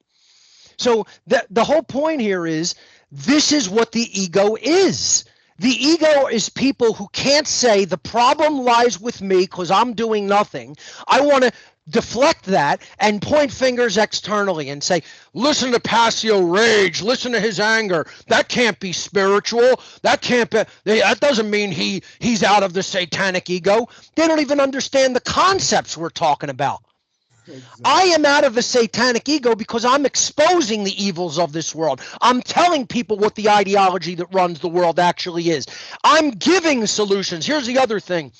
So the whole point here is this is what the ego is. The ego is people who can't say the problem lies with me because I'm doing nothing. I want to deflect that and point fingers externally and say, listen to Passio rage, listen to his anger. That can't be spiritual. That can't be. That doesn't mean he's out of the satanic ego. They don't even understand the concepts we're talking about. Exactly. I am out of the satanic ego because I'm exposing the evils of this world. I'm telling people what the ideology that runs the world actually is. I'm giving solutions. Here's the other thing.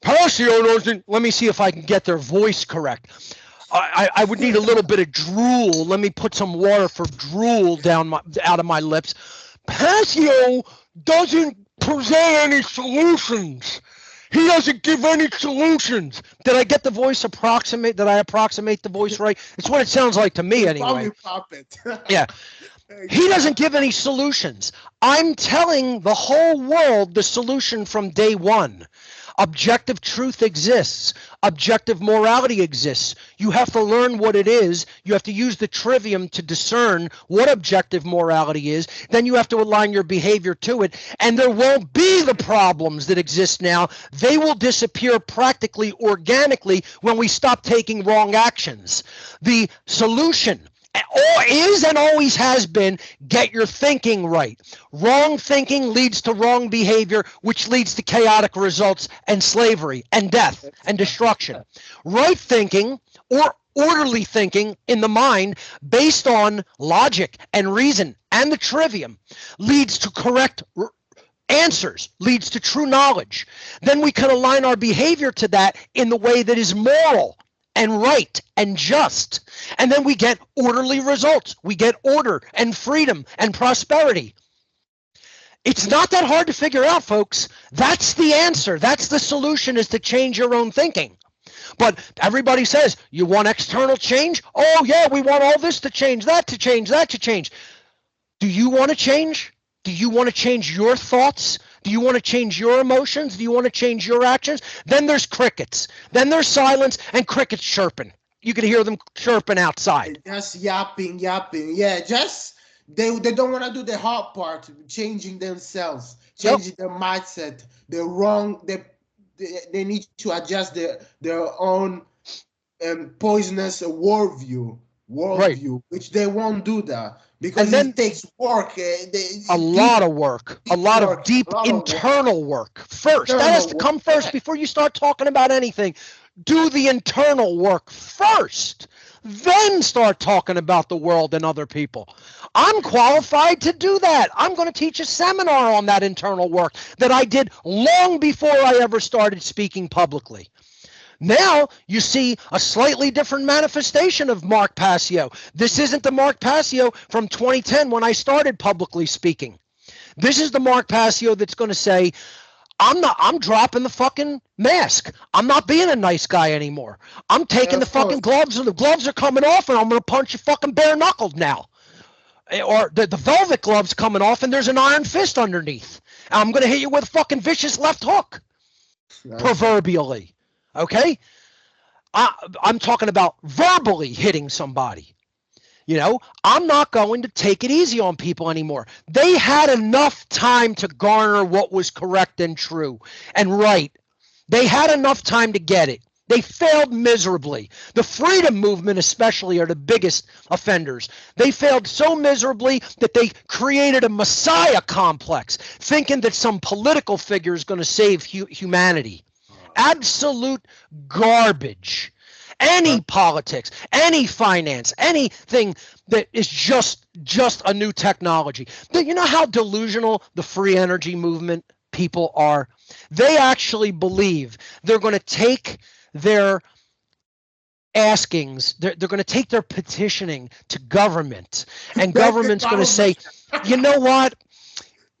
Passio doesn't. Let me see if I can get their voice correct. I would need a little bit of drool. Let me put some water for drool out of my lips. Passio doesn't present any solutions. He doesn't give any solutions. Did I get the voice approximate? Did I approximate the voice right? It's what it sounds like to me anyway. Yeah. He doesn't give any solutions. I'm telling the whole world the solution from day one. Objective truth exists. Objective morality exists. You have to learn what it is. You have to use the trivium to discern what objective morality is. Then you have to align your behavior to it. And there won't be the problems that exist now. They will disappear practically organically when we stop taking wrong actions. The solution is and always has been, get your thinking right. Wrong thinking leads to wrong behavior, which leads to chaotic results and slavery and death and destruction. Right thinking or orderly thinking in the mind based on logic and reason and the trivium leads to correct answers, leads to true knowledge. Then we can align our behavior to that in the way that is moral and right and just. And then we get orderly results. We get order and freedom and prosperity. It's not that hard to figure out, folks. That's the answer. That's the solution, is to change your own thinking. But everybody says, you want external change? Oh, yeah, we want all this to change, that to change, that to change. Do you want to change? Do you want to change your thoughts? Do you want to change your emotions? Do you want to change your actions? Then there's crickets. Then there's silence and crickets chirping. You can hear them chirping outside. Just yapping. Yeah, just they don't want to do the hard part, changing themselves, Yep. changing their mindset. They're wrong. They need to adjust their own poisonous Right. worldview, which they won't do that because And it then takes work, a lot of work, a deep lot of work, deep a lot of work, internal work first. That has internal to work. come first before you start talking about anything. Do the internal work first, then start talking about the world and other people. I'm qualified to do that. I'm going to teach a seminar on that internal work that I did long before I ever started speaking publicly. Now you see a slightly different manifestation of Mark Passio. This isn't the Mark Passio from 2010 when I started publicly speaking. This is the Mark Passio that's going to say, I'm dropping the fucking mask. I'm not being a nice guy anymore. I'm taking the Of fucking course. gloves, and the gloves are coming off, and I'm going to punch you fucking bare knuckled now. Or the velvet gloves coming off, and there's an iron fist underneath. And I'm going to hit you with a fucking vicious left hook, proverbially. Okay? I'm talking about verbally hitting somebody. I'm not going to take it easy on people anymore. They had enough time to garner what was correct and true and right. They had enough time to get it. They failed miserably. The freedom movement especially are the biggest offenders. They failed so miserably that they created a messiah complex, thinking that some political figure is going to save humanity. Absolute garbage. Any politics, any finance, anything that is just a new technology. You know how delusional the free energy movement people are? They actually believe they're going to take their askings, they're going to take their petitioning to government, and government's going to say, you know what?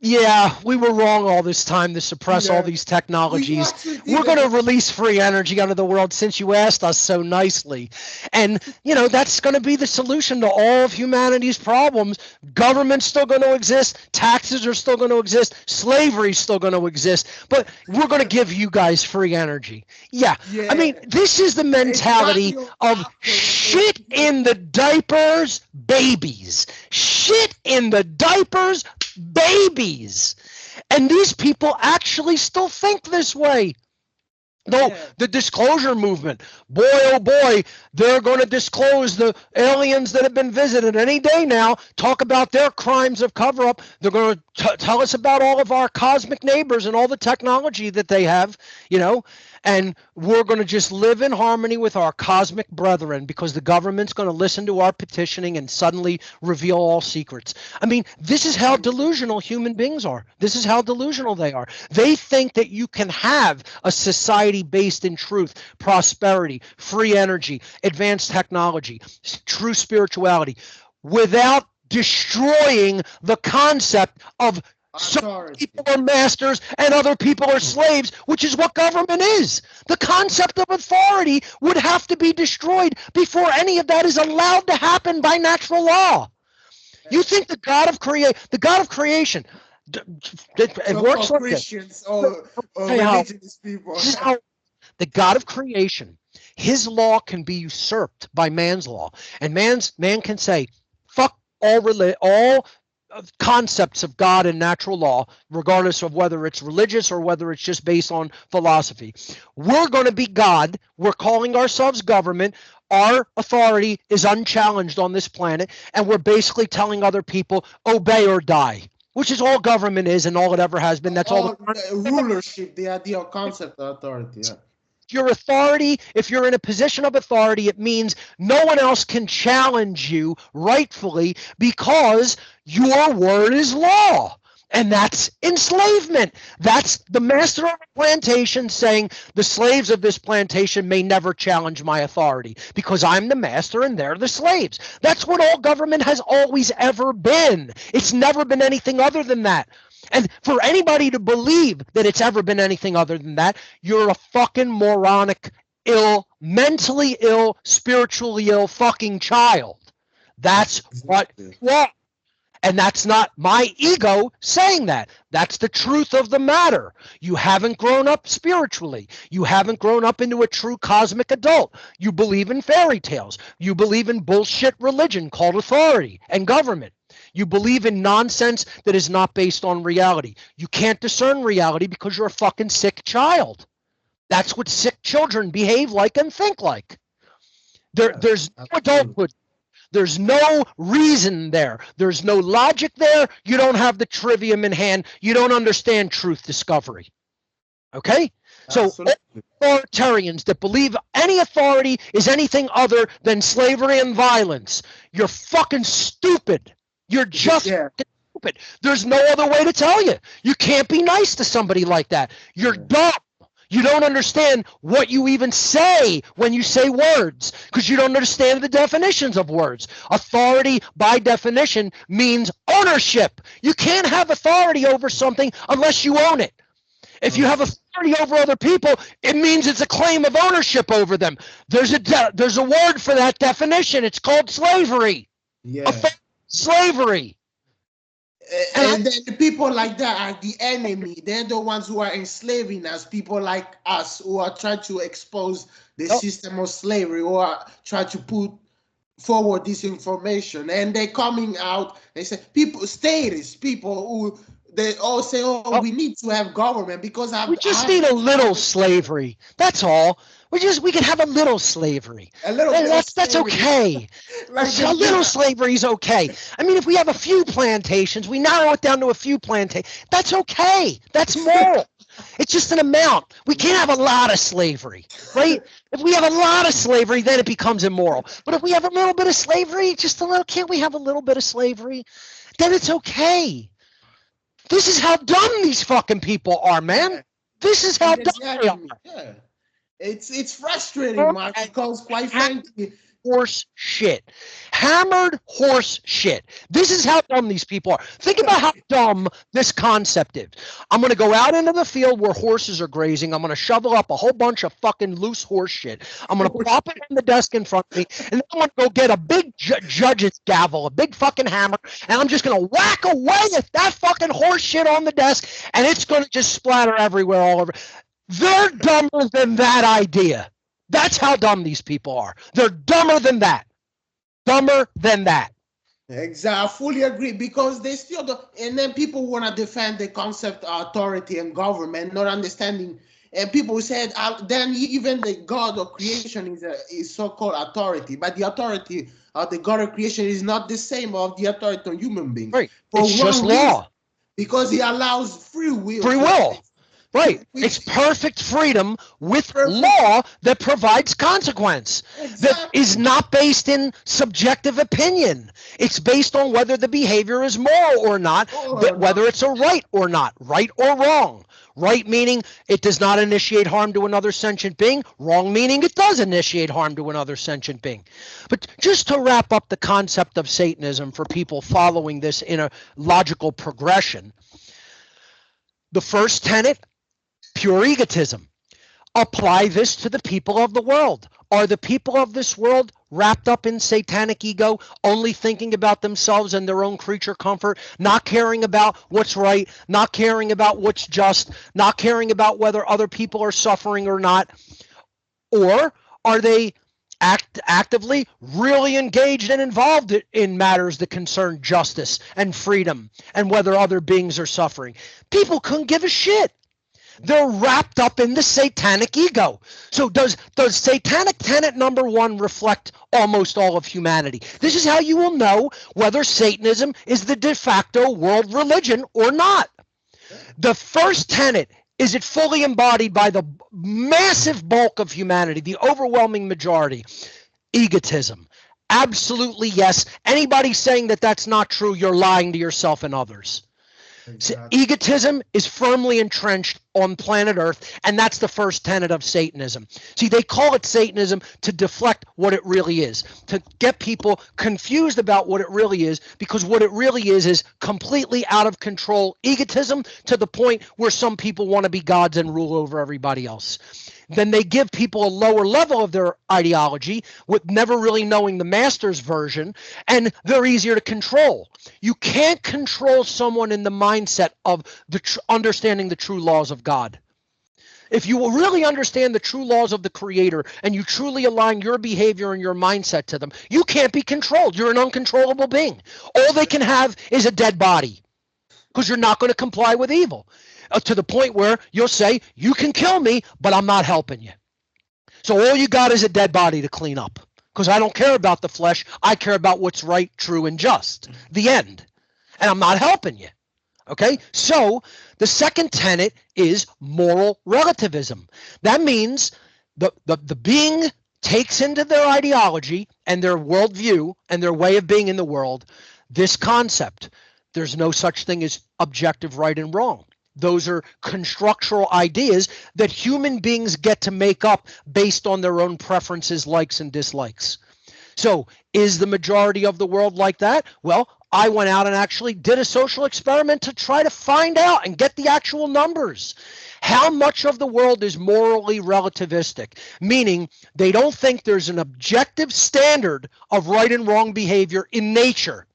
Yeah, we were wrong all this time to suppress all these technologies. We're going to release free energy out of the world since you asked us so nicely. And, that's going to be the solution to all of humanity's problems. Government's still going to exist. Taxes are still going to exist. Slavery's still going to exist. But we're going to give you guys free energy. Yeah. I mean, this is the mentality of shit in the diapers, babies. Shit in the diapers, babies. And these people actually still think this way. No, the disclosure movement. Boy, oh boy, they're going to disclose the aliens that have been visited any day now, talk about their crimes of cover-up. They're going to tell us about all of our cosmic neighbors and all the technology that they have, and we're going to just live in harmony with our cosmic brethren because the government's going to listen to our petitioning and suddenly reveal all secrets. I mean, this is how delusional human beings are. This is how delusional they are. They think that you can have a society based in truth, prosperity, free energy, advanced technology, true spirituality, without destroying the concept of some people are masters and other people are slaves, which is what government is. The concept of authority would have to be destroyed before any of that is allowed to happen by natural law. You think the God of creation, it works like Christians or religious people. This is how the God of creation, his law can be usurped by man's law, and man can say, "Fuck all concepts of God and natural law, regardless of whether it's religious or whether it's just based on philosophy. We're going to be God. We're calling ourselves government. Our authority is unchallenged on this planet, and we're basically telling other people, obey or die." Which is all government is and all it ever has been. That's all the rulership, the idea of concept of authority. Yeah. Your authority, if you're in a position of authority, it means no one else can challenge you rightfully because your word is law. And that's enslavement. That's the master of a plantation saying the slaves of this plantation may never challenge my authority because I'm the master and they're the slaves. That's what all government has always ever been. It's never been anything other than that. And for anybody to believe that it's ever been anything other than that, you're a fucking moronic, mentally ill, spiritually ill fucking child. That's what you are. And that's not my ego saying that. That's the truth of the matter. You haven't grown up spiritually. You haven't grown up into a true cosmic adult. You believe in fairy tales. You believe in bullshit religion called authority and government. You believe in nonsense that is not based on reality. You can't discern reality because you're a fucking sick child. That's what sick children behave like and think like. There's no adulthood. There's no reason there. There's no logic there. You don't have the trivium in hand. You don't understand truth discovery. Okay? So authoritarians that believe any authority is anything other than slavery and violence, you're fucking stupid. You're just stupid. There's no other way to tell you. You can't be nice to somebody like that. You're dumb. You don't understand what you even say when you say words because you don't understand the definitions of words. Authority, by definition, means ownership. You can't have authority over something unless you own it. If you have authority over other people, it means it's a claim of ownership over them. There's a word for that definition. It's called slavery. Yeah. Slavery. And then the people like that are the enemy. They're the ones who are enslaving us. People like us who are trying to expose the system of slavery or try to put forward this information. And they're coming out. They say people who they all say, we need to have government because we just need a little slavery. That's all. We can have a little slavery. That's okay. A little slavery is okay. I mean, if we have a few plantations, we narrow it down to a few plantations. That's okay. That's moral. It's just an amount. We can't have a lot of slavery, right? If we have a lot of slavery, then it becomes immoral. But if we have a little bit of slavery, just a little, can't we have a little bit of slavery? Then it's okay. This is how dumb these fucking people are, man. This is how dumb they are. Yeah. It's frustrating, Mark, because quite frankly, horse shit. Hammered horse shit. This is how dumb these people are. Think about how dumb this concept is. I'm going to go out into the field where horses are grazing. I'm going to shovel up a whole bunch of fucking loose horse shit. I'm going to plop it on the desk in front of me, and then I'm going to go get a big judge's gavel, a big fucking hammer, and I'm just going to whack away at that fucking horse shit on the desk, and it's going to just splatter everywhere all over. They're dumber than that idea. That's how dumb these people are. They're dumber than that. Dumber than that. Exactly. I fully agree because they still don't. And then people want to defend the concept of authority and government, not understanding. And people said, then even the God of creation is so-called authority. But the authority of the God of creation is not the same of the authority of human beings. Right. It's just law. Because he allows free will. Free will. Right. It's perfect freedom with law that provides consequence. Exactly. That is not based in subjective opinion. It's based on whether the behavior is moral or not, whether it's a right or not, right or wrong. Right meaning it does not initiate harm to another sentient being. Wrong meaning it does initiate harm to another sentient being. But just to wrap up the concept of Satanism for people following this in a logical progression, the first tenet, pure egotism. Apply this to the people of the world. Are the people of this world wrapped up in satanic ego, only thinking about themselves and their own creature comfort, not caring about what's right, not caring about what's just, not caring about whether other people are suffering or not? Or are they actively really engaged and involved in matters that concern justice and freedom and whether other beings are suffering? People couldn't give a shit. They're wrapped up in the satanic ego. So does satanic tenet number 1 reflect almost all of humanity? This is how you will know whether Satanism is the de facto world religion or not. The first tenet, is it fully embodied by the massive bulk of humanity, the overwhelming majority? Egotism. Absolutely yes. Anybody saying that that's not true, you're lying to yourself and others. Exactly. Egotism is firmly entrenched on planet Earth, and that's the first tenet of Satanism. See, they call it Satanism to deflect what it really is, to get people confused about what it really is, because what it really is completely out of control egotism to the point where some people want to be gods and rule over everybody else. Then they give people a lower level of their ideology with never really knowing the master's version, and they're easier to control. You can't control someone in the mindset of understanding the true laws of God. If you will really understand the true laws of the Creator and you truly align your behavior and your mindset to them, you can't be controlled. You're an uncontrollable being. All they can have is a dead body because you're not going to comply with evil to the point where you'll say, you can kill me, but I'm not helping you. So all you got is a dead body to clean up because I don't care about the flesh. I care about what's right, true, and just. The end. And I'm not helping you. Okay, so the second tenet is moral relativism. That means the being takes into their ideology and their worldview and their way of being in the world this concept. There's no such thing as objective right and wrong. Those are constructural ideas that human beings get to make up based on their own preferences, likes, and dislikes. So is the majority of the world like that? Well, I went out and actually did a social experiment to try to find out and get the actual numbers. How much of the world is morally relativistic, meaning they don't think there's an objective standard of right and wrong behavior in nature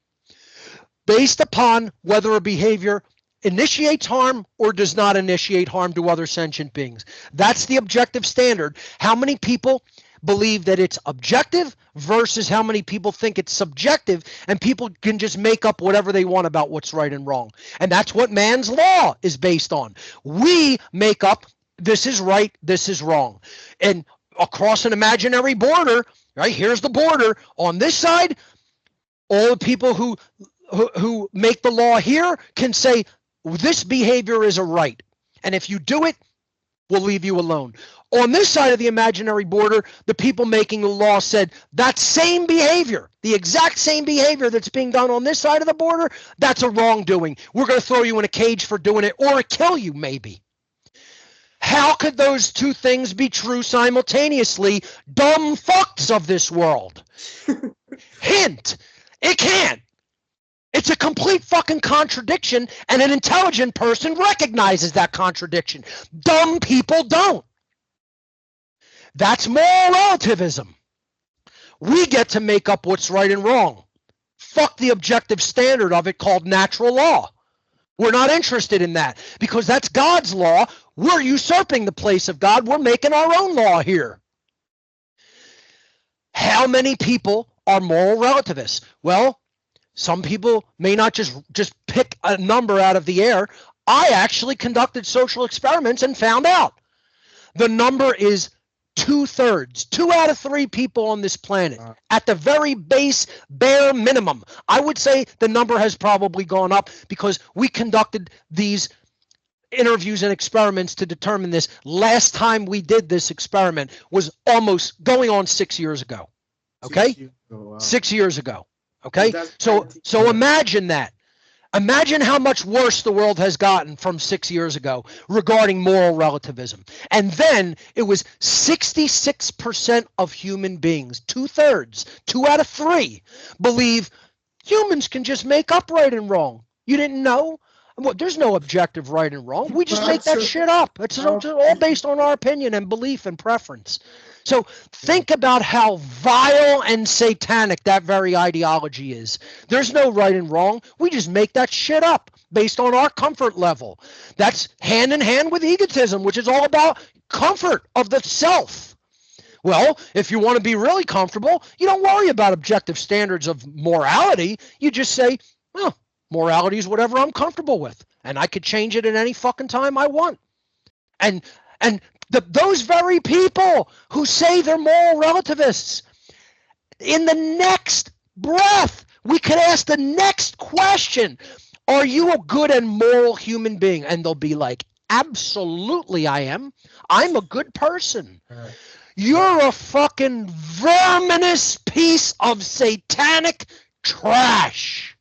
based upon whether a behavior initiates harm or does not initiate harm to other sentient beings. That's the objective standard. How many people believe that it's objective versus how many people think it's subjective, and people can just make up whatever they want about what's right and wrong. And that's what man's law is based on. We make up this is right, this is wrong. And across an imaginary border, right, here's the border. On this side, all the people who make the law here can say this behavior is a right. And if you do it, we'll leave you alone. On this side of the imaginary border, the people making the law said that same behavior, the exact same behavior that's being done on this side of the border, that's a wrongdoing. We're going to throw you in a cage for doing it or kill you maybe. How could those two things be true simultaneously? Dumb fucks of this world. Hint, it can't. It's a complete fucking contradiction, and an intelligent person recognizes that contradiction. Dumb people don't. That's moral relativism. We get to make up what's right and wrong. Fuck the objective standard of it called natural law. We're not interested in that because that's God's law. We're usurping the place of God. We're making our own law here. How many people are moral relativists? Well, some people may not just pick a number out of the air. I actually conducted social experiments and found out the number is 2/3. 2 out of 3 people on this planet at the very base, bare minimum. I would say the number has probably gone up because we conducted these interviews and experiments to determine this. Last time we did this experiment was almost going on 6 years ago. Okay? 6 years ago, wow. 6 years ago. Okay, so imagine that. Imagine how much worse the world has gotten from 6 years ago regarding moral relativism. And then it was 66% of human beings, 2/3, 2 out of 3, believe humans can just make up right and wrong. You didn't know? Well, there's no objective right and wrong. We just make that shit up. It's all based on our opinion and belief and preference. So think about how vile and satanic that very ideology is. There's no right and wrong. We just make that shit up based on our comfort level. That's hand in hand with egotism, which is all about comfort of the self. Well, if you want to be really comfortable, you don't worry about objective standards of morality. You just say, well, morality is whatever I'm comfortable with, and I could change it at any fucking time I want. And those very people who say they're moral relativists, in the next breath, we could ask the next question, are you a good and moral human being? And they'll be like, absolutely I am. I'm a good person. You're a fucking verminous piece of satanic trash.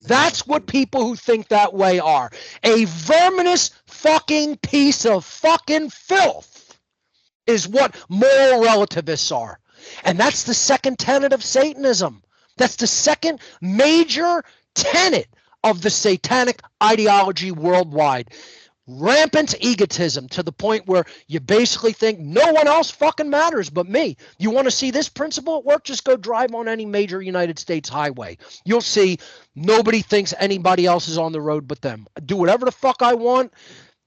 That's what people who think that way are. A verminous fucking piece of fucking filth is what moral relativists are. And that's the second tenet of Satanism. That's the second major tenet of the satanic ideology worldwide. Rampant egotism to the point where you basically think no one else fucking matters but me. You want to see this principle at work? Just go drive on any major United States highway. You'll see nobody thinks anybody else is on the road but them. Do whatever the fuck I want.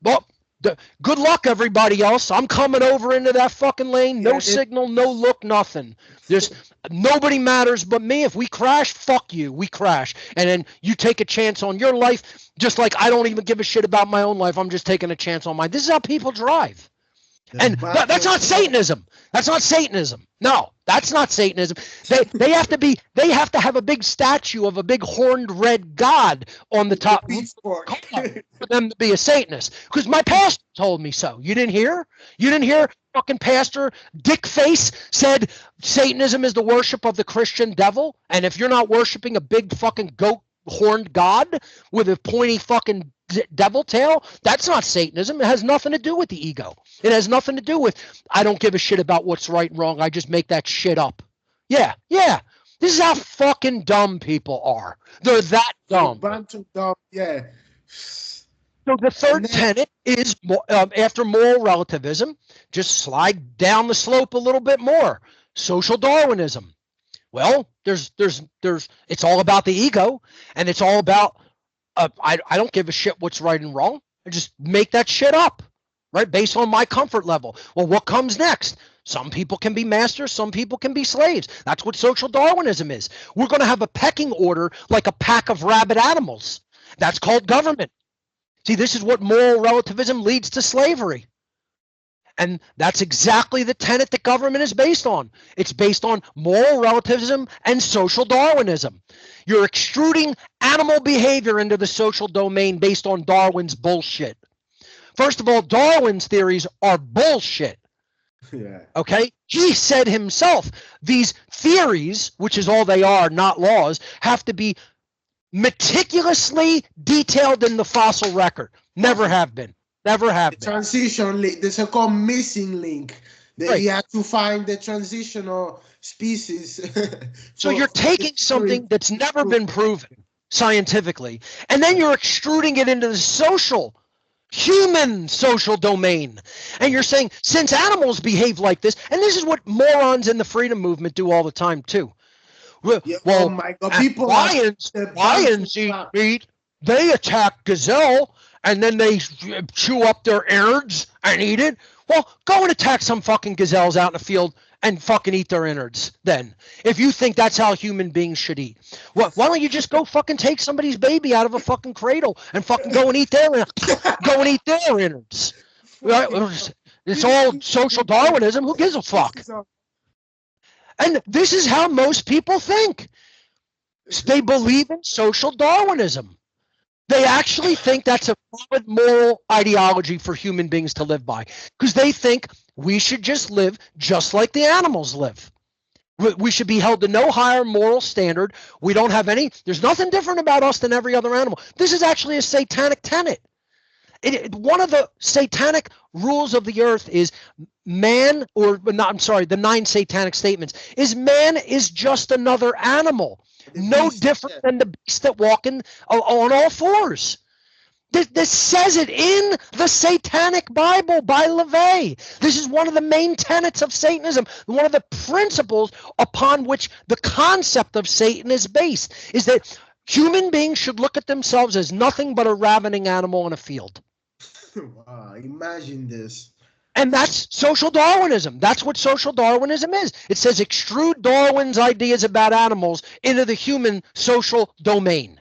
Well, Good luck, everybody else. I'm coming over into that fucking lane. No Yeah, signal, no look, nothing. There's nobody matters but me. If we crash, fuck you. We crash. And then you take a chance on your life, just like I don't even give a shit about my own life. I'm just taking a chance on mine. This is how people drive. And that's not Satanism. That's not Satanism. No, that's not Satanism. They have to have a big statue of a big horned red god on the top for them to be a Satanist. Because my pastor told me so. You didn't hear? You didn't hear fucking pastor Dick Face said Satanism is the worship of the Christian devil, and if you're not worshiping a big fucking goat horned god with a pointy fucking devil tail, that's not Satanism. It has nothing to do with the ego. It has nothing to do with I don't give a shit about what's right and wrong. I just make that shit up. Yeah. This is how fucking dumb people are. They're that dumb. Bunch of dumb. Yeah. So the third tenet is after moral relativism, just slide down the slope a little bit more. Social Darwinism. Well, there's it's all about the ego, and it's all about I don't give a shit what's right and wrong. I just make that shit up, right? Based on my comfort level. Well, what comes next? Some people can be masters, some people can be slaves. That's what social Darwinism is. We're going to have a pecking order like a pack of rabid animals. That's called government. See, this is what moral relativism leads to slavery. And that's exactly the tenet that government is based on. It's based on moral relativism and social Darwinism. You're extruding animal behavior into the social domain based on Darwin's bullshit. First of all, Darwin's theories are bullshit. Yeah. Okay? He said himself, these theories, which is all they are, not laws, have to be meticulously detailed in the fossil record. Never have been. Never have been. Transition link. There's a called missing link. Right. You have to find the transitional species. So you're taking something that's never been proven scientifically, and then you're extruding it into the human social domain. And you're saying, since animals behave like this, and this is what morons in the freedom movement do all the time too. Well, oh my God. People lions eat meat. They attack gazelle, and then they chew up their innards and eat it. Well, go and attack some fucking gazelles out in the field and fucking eat their innards then. If you think that's how human beings should eat. Well, why don't you just go fucking take somebody's baby out of a fucking cradle and fucking go and eat their innards. It's all social Darwinism. Who gives a fuck? And this is how most people think. They believe in social Darwinism. They actually think that's a valid moral ideology for human beings to live by, because they think we should just live just like the animals live. We should be held to no higher moral standard. We don't have there's nothing different about us than every other animal. This is actually a satanic tenet. One of the satanic rules of the earth is the 9 satanic statements is man is just another animal. No different than the beasts that walk on all fours. This says it in the Satanic Bible by LaVey. This is one of the main tenets of Satanism. One of the principles upon which the concept of Satan is based is that human beings should look at themselves as nothing but a ravening animal in a field. Wow, imagine this. And that's social Darwinism. That's what social Darwinism is. It says extrude Darwin's ideas about animals into the human social domain.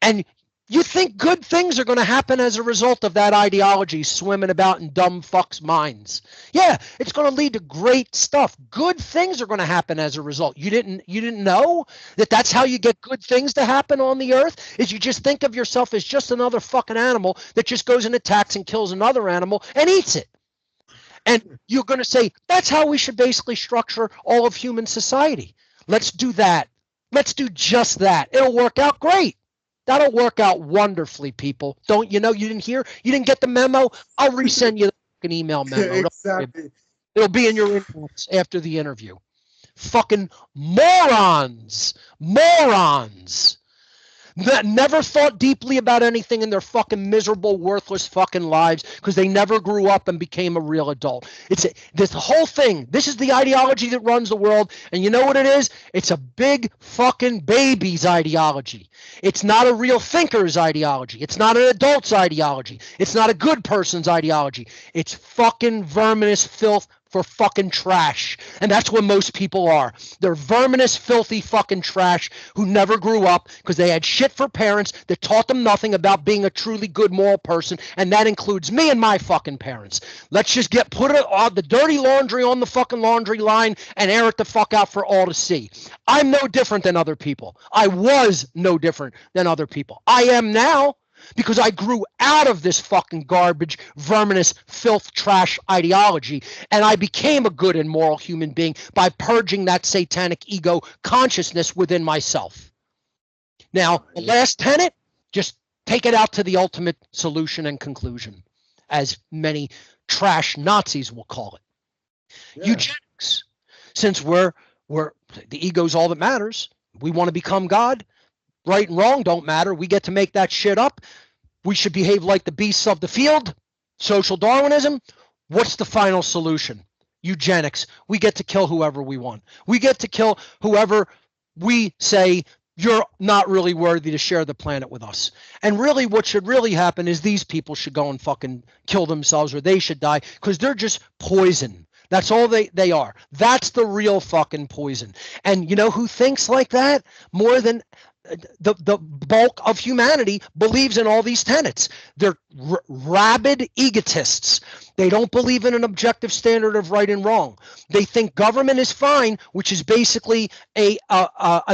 And you think good things are going to happen as a result of that ideology swimming about in dumb fucks' minds. Yeah, it's going to lead to great stuff. Good things are going to happen as a result. You didn't know that that's how you get good things to happen on the earth, is you just think of yourself as just another fucking animal that just goes and attacks and kills another animal and eats it. And you're going to say, that's how we should basically structure all of human society. Let's do that. Let's do just that. It'll work out great. That'll work out wonderfully, people. Don't you know? You didn't hear? You didn't get the memo? I'll resend you an email memo. Exactly. It'll be in your inbox after the interview. Fucking morons. Morons. that never thought deeply about anything in their fucking miserable, worthless fucking lives because they never grew up and became a real adult. It's this whole thing. This is the ideology that runs the world. And you know what it is? It's a big fucking baby's ideology. It's not a real thinker's ideology. It's not an adult's ideology. It's not a good person's ideology. It's fucking verminous filth for fucking trash. And that's what most people are. They're verminous, filthy fucking trash who never grew up because they had shit for parents that taught them nothing about being a truly good moral person, and that includes me and my fucking parents. Let's just put the dirty laundry on the fucking laundry line and air it the fuck out for all to see. I'm no different than other people. I was no different than other people. I am now. Because I grew out of this fucking garbage, verminous, filth, trash ideology, and I became a good and moral human being by purging that satanic ego consciousness within myself. Now, the last tenet, just take it out to the ultimate solution and conclusion, as many trash Nazis will call it. Yeah. Eugenics. Since we're the ego's all that matters, we want to become God. Right and wrong don't matter. We get to make that shit up. We should behave like the beasts of the field. Social Darwinism. What's the final solution? Eugenics. We get to kill whoever we want. We get to kill whoever we say you're not really worthy to share the planet with us. And really what should really happen is these people should go and fucking kill themselves, or they should die because they're just poison. That's all they are. That's the real fucking poison. And you know who thinks like that? More than the bulk of humanity believes in all these tenets. They're rabid egotists. They don't believe in an objective standard of right and wrong. They think government is fine, which is basically an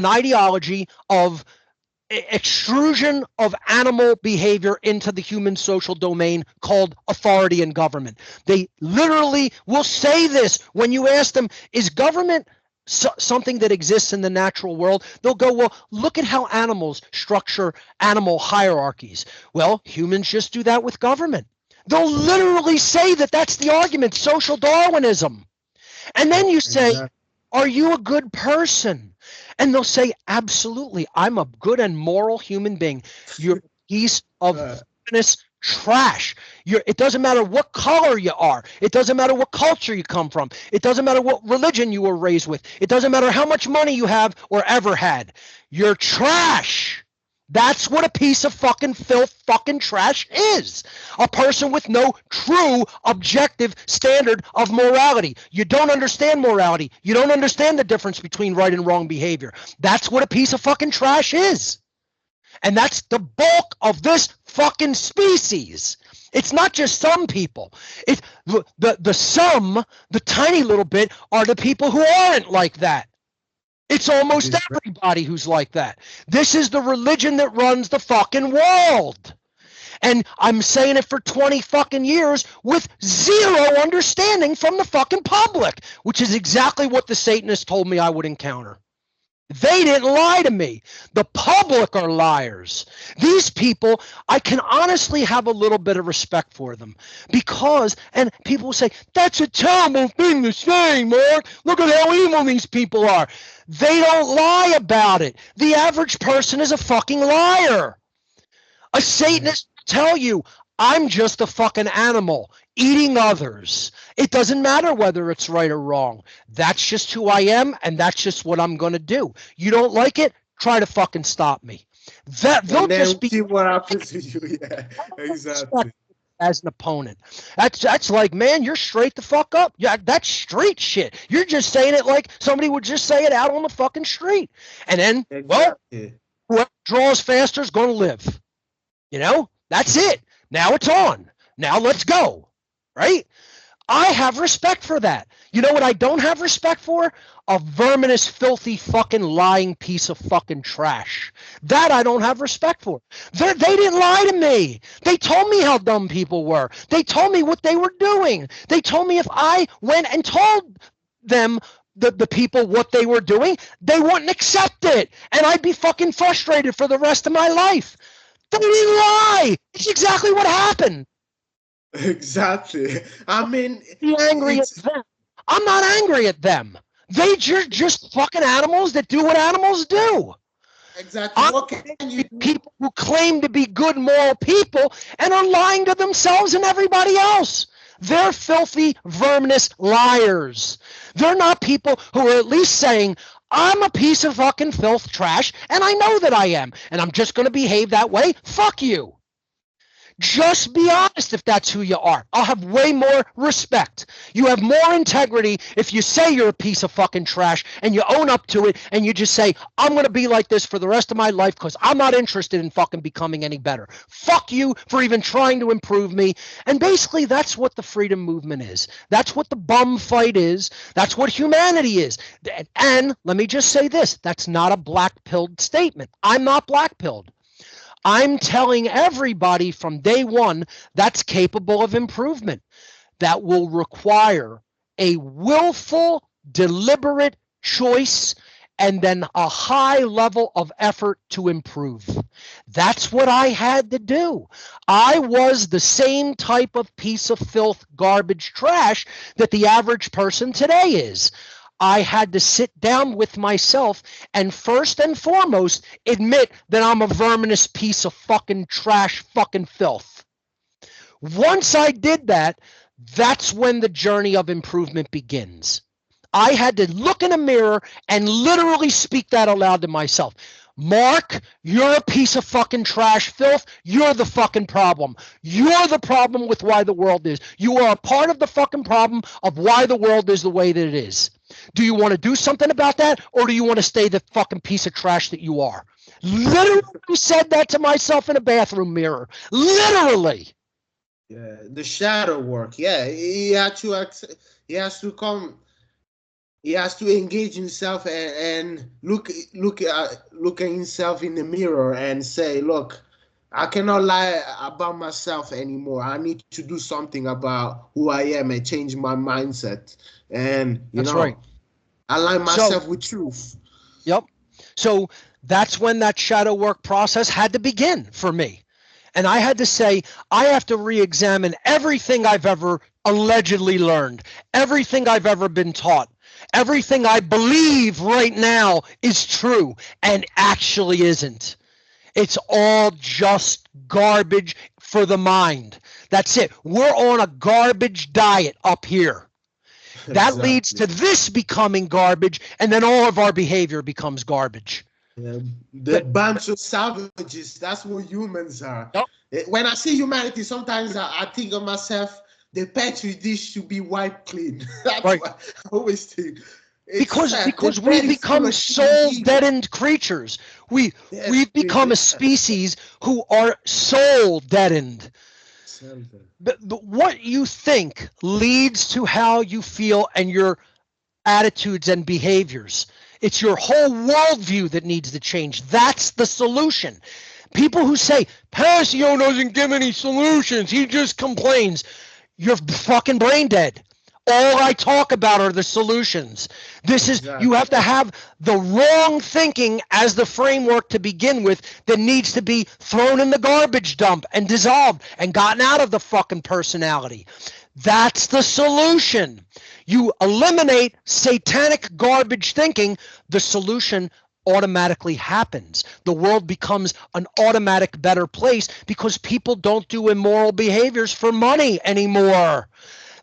ideology of extrusion of animal behavior into the human social domain called authority and government. They literally will say this when you ask them, is government something that exists in the natural world? They'll go, well, look at how animals structure animal hierarchies. Well, humans just do that with government. They'll literally say that that's the argument, social Darwinism. And then you say, are you a good person? And they'll say, absolutely, I'm a good and moral human being. You're a piece of trash. It doesn't matter what color you are. It doesn't matter what culture you come from. It doesn't matter what religion you were raised with. It doesn't matter how much money you have or ever had. You're trash. That's what a piece of fucking filth, fucking trash is. A person with no true objective standard of morality. You don't understand morality. You don't understand the difference between right and wrong behavior. That's what a piece of fucking trash is. And that's the bulk of this fucking species. It's not just some people. It's the some, the tiny little bit, are the people who aren't like that. It's almost everybody who's like that. This is the religion that runs the fucking world. And I'm saying it for 20 fucking years with zero understanding from the fucking public, which is exactly what the Satanists told me I would encounter. They didn't lie to me. The public are liars. These people, I can honestly have a little bit of respect for them because, and people will say, that's a terrible thing to say, Mark. Look at how evil these people are. They don't lie about it. The average person is a fucking liar. A Satanist will tell you, I'm just a fucking animal eating others. It doesn't matter whether it's right or wrong. That's just who I am, and that's just what I'm going to do. You don't like it? Try to fucking stop me. They'll just see what happens to you. Yeah, exactly. As an opponent. That's like, man, you're straight the fuck up. Yeah, that's street shit. You're just saying it like somebody would just say it out on the fucking street. And then, well, whoever draws faster is going to live. You know, that's it. Now it's on. Now let's go. Right? I have respect for that. You know what I don't have respect for? A verminous, filthy, fucking lying piece of fucking trash. That I don't have respect for. They didn't lie to me. They told me how dumb people were. They told me what they were doing. They told me if I went and told them the people what they were doing, they wouldn't accept it. And I'd be fucking frustrated for the rest of my life. They didn't lie. It's exactly what happened. Exactly. I mean, be angry at them. I'm not angry at them. They're just fucking animals that do what animals do. Exactly. I'm What can you do? people who claim to be good moral people and are lying to themselves and everybody else. They're filthy, verminous liars. They're not people who are at least saying, I'm a piece of fucking filth trash, and I know that I am, and I'm just going to behave that way. Fuck you. Just be honest if that's who you are. I'll have way more respect. You have more integrity if you say you're a piece of fucking trash and you own up to it and you just say, I'm going to be like this for the rest of my life because I'm not interested in fucking becoming any better. Fuck you for even trying to improve me. And basically, that's what the freedom movement is. That's what the bum fight is. That's what humanity is. And let me just say this, that's not a black-pilled statement. I'm not black-pilled. I'm telling everybody from day one that's capable of improvement. That will require a willful, deliberate choice and then a high level of effort to improve. That's what I had to do. I was the same type of piece of filth, garbage, trash that the average person today is. I had to sit down with myself and first and foremost admit that I'm a verminous piece of fucking trash, fucking filth. Once I did that, that's when the journey of improvement begins. I had to look in a mirror and literally speak that aloud to myself. Mark, you're a piece of fucking trash filth. You're the fucking problem. You're the problem with why the world is. You are a part of the fucking problem of why the world is the way that it is. Do you want to do something about that, or do you want to stay the fucking piece of trash that you are? Literally said that to myself in a bathroom mirror. Literally. Yeah, the shadow work. Yeah, he had to. He has to come. He has to engage himself and look at himself in the mirror and say, "Look, I cannot lie about myself anymore. I need to do something about who I am and change my mindset and That's right. align So, myself with truth." yep. So that's when that shadow work process had to begin for me. And I had to say, I have to re-examine everything I've ever allegedly learned, everything I've ever been taught, everything I believe right now is true and actually isn't. It's all just garbage for the mind. That's it. We're on a garbage diet up here. That leads Exactly. to this becoming garbage, and then all of our behavior becomes garbage. Yeah, the But bunch of savages. That's what humans are. yep, When I see humanity, sometimes I think of myself. The petri dish should be wiped clean. That's right. what I always think. It's because sad. The because we bed is full become of shitty soul evil. deadened creatures. We Yes, we've become a species who are soul deadened. Something. But what you think leads to how you feel and your attitudes and behaviors. It's your whole worldview that needs to change. That's the solution. People who say Passio doesn't give any solutions, he just complains. You're fucking brain dead. All I talk about are the solutions. This is, you Exactly. have to have the wrong thinking as the framework to begin with that needs to be thrown in the garbage dump and dissolved and gotten out of the fucking personality. That's the solution. You eliminate satanic garbage thinking, the solution automatically happens. The world becomes an automatic better place because people don't do immoral behaviors for money anymore.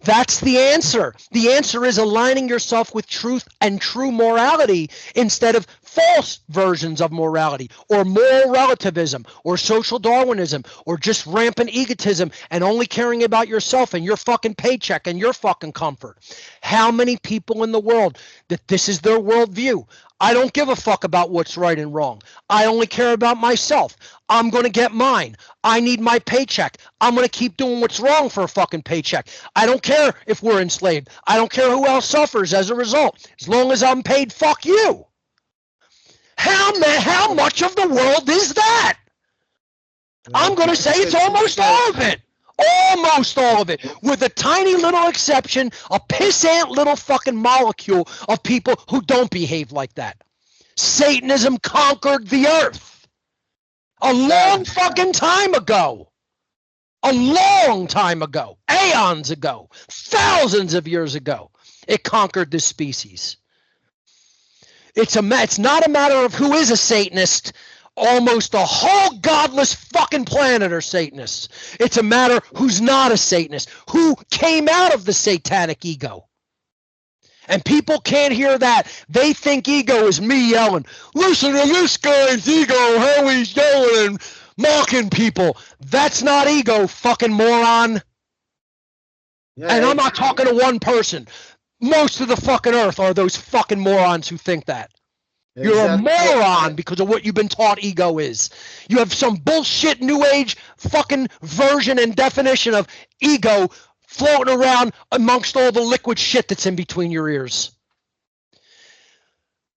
That's the answer. The answer is aligning yourself with truth and true morality instead of false versions of morality or moral relativism or social Darwinism or just rampant egotism and only caring about yourself and your fucking paycheck and your fucking comfort. How many people in the world that this is their worldview? I don't give a fuck about what's right and wrong. I only care about myself. I'm going to get mine. I need my paycheck. I'm going to keep doing what's wrong for a fucking paycheck. I don't care if we're enslaved. I don't care who else suffers as a result. As long as I'm paid, fuck you. How much of the world is that? I'm going to say it's almost all of it. Almost all of it, with a tiny little exception, a pissant little fucking molecule of people who don't behave like that. Satanism conquered the earth a long fucking time ago. A long time ago, aeons ago, thousands of years ago, it conquered this species. It's not a matter of who is a Satanist. Almost the whole godless fucking planet are Satanists. It's a matter who's not a Satanist, who came out of the satanic ego. And people can't hear that. They think ego is me yelling, listen to this guy's ego, how he's yelling and mocking people. That's not ego, fucking moron. Yeah, and I'm not talking to one person. Most of the fucking earth are those fucking morons who think that. You're a moron because of what you've been taught ego is. You have some bullshit new age fucking version and definition of ego floating around amongst all the liquid shit that's in between your ears.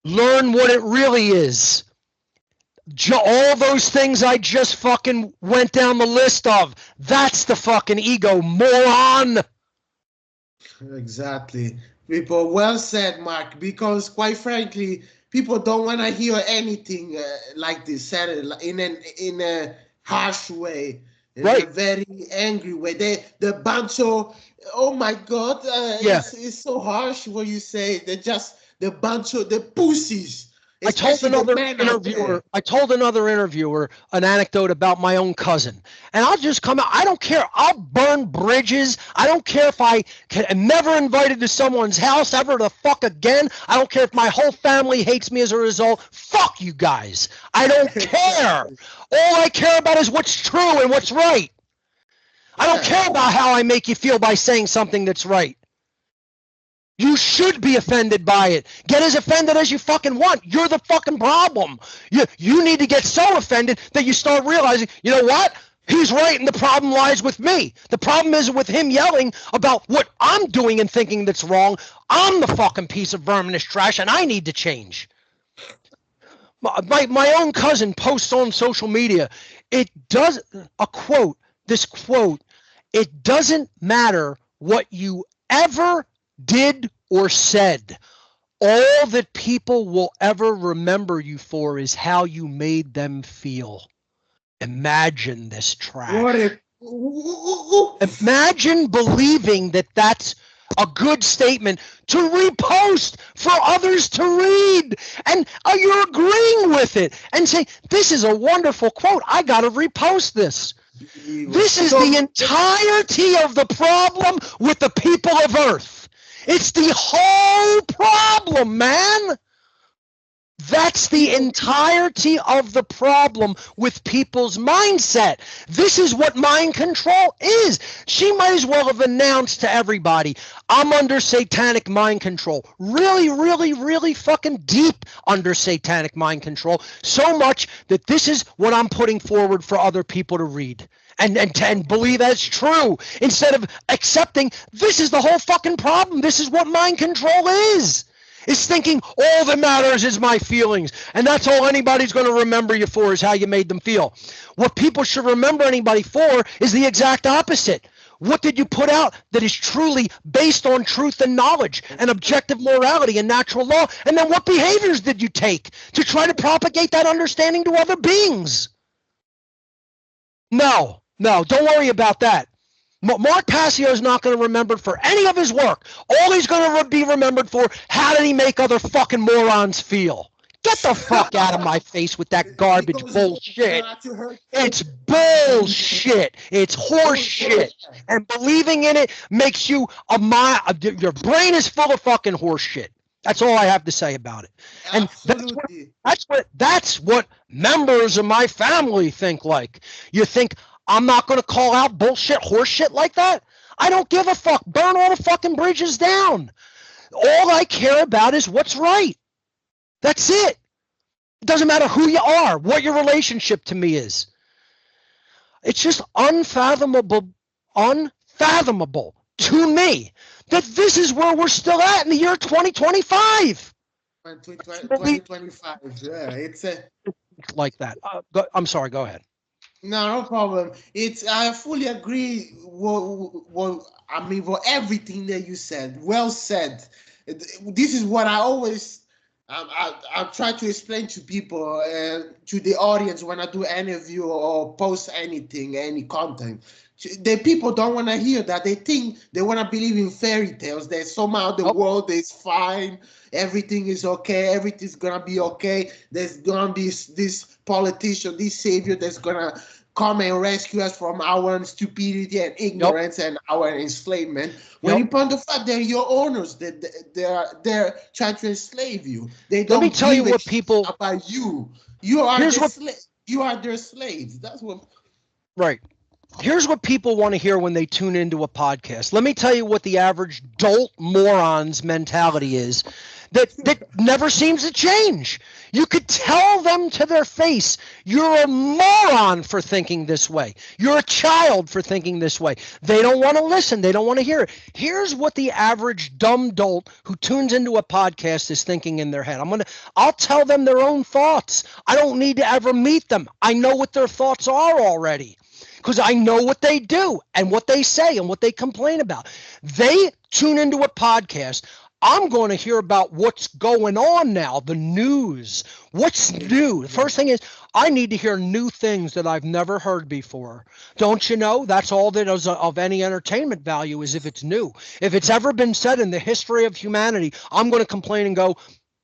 Learn what it really is. All those things I just fucking went down the list of. That's the fucking ego, moron. Exactly. People, well said, Mark, because quite frankly, people don't want to hear anything like this said in a harsh way, in a very angry way. The bunch of, oh my God, it's so harsh what you say. They're just the bunch of the pussies. I told another interviewer an anecdote about my own cousin, and I'll just come out. I don't care. I'll burn bridges. I don't care if am never invited to someone's house ever the fuck again. I don't care if my whole family hates me as a result. Fuck you guys. I don't care. All I care about is what's true and what's right. I don't care about how I make you feel by saying something that's right. You should be offended by it. Get as offended as you fucking want. You're the fucking problem. You need to get so offended that you start realizing, you know what? He's right and the problem lies with me. The problem isn't with him yelling about what I'm doing and thinking that's wrong. I'm the fucking piece of verminous trash and I need to change. My own cousin posts on social media. This quote, it doesn't matter what you ever did or said. All that people will ever remember you for is how you made them feel. Imagine this trash. Imagine believing that that's a good statement to repost for others to read. And you're agreeing with it and say, this is a wonderful quote. I got to repost this. This is the entirety of the problem with the people of Earth. It's the whole problem, man. That's the entirety of the problem with people's mindset. This is what mind control is. She might as well have announced to everybody, I'm under satanic mind control. Really, really, really fucking deep under satanic mind control. So much that this is what I'm putting forward for other people to read. And believe that's true, instead of accepting this is the whole fucking problem. This is what mind control is. It's thinking all that matters is my feelings, and that's all anybody's going to remember you for is how you made them feel. What people should remember anybody for is the exact opposite. What did you put out that is truly based on truth and knowledge and objective morality and natural law? And then what behaviors did you take to try to propagate that understanding to other beings? No, don't worry about that. Mark Passio is not going to remember for any of his work. All he's going to be remembered for, how did he make other fucking morons feel? Get the fuck out of my face with that garbage bullshit. It's bullshit. It's horse shit. And believing in it makes you your brain is full of fucking horse shit. That's all I have to say about it. And that's what members of my family think like. You think I'm not going to call out bullshit, horse shit like that? I don't give a fuck. Burn all the fucking bridges down. All I care about is what's right. That's it. It doesn't matter who you are, what your relationship to me is. It's just unfathomable to me that this is where we're still at in the year 2025. 2025, yeah. It's like that. I'm sorry, go ahead. No problem. I fully agree with everything that you said. Well said. This is what I always I try to explain to people, to the audience when I do an interview or post anything, any content. The people don't want to hear that. They think they want to believe in fairy tales, that somehow the world is fine, everything is okay, everything's gonna be okay. There's gonna be this politician, this savior that's gonna come and rescue us from our stupidity and ignorance and our enslavement. When you point the fact they're your owners, that they're trying to enslave you. They don't. Let me tell you what people about you. You are you are their slaves. That's what. Right. Here's what people want to hear when they tune into a podcast. Let me tell you what the average dolt moron's mentality is that never seems to change. You could tell them to their face, you're a moron for thinking this way. You're a child for thinking this way. They don't want to listen. They don't want to hear it. Here's what the average dumb dolt who tunes into a podcast is thinking in their head. I'll tell them their own thoughts. I don't need to ever meet them. I know what their thoughts are already, because I know what they do and what they say and what they complain about. They tune into a podcast. I'm going to hear about what's going on now, the news. What's new? The first thing is, I need to hear new things that I've never heard before. Don't you know? That's all that is of any entertainment value, is if it's new. If it's ever been said in the history of humanity, I'm going to complain and go,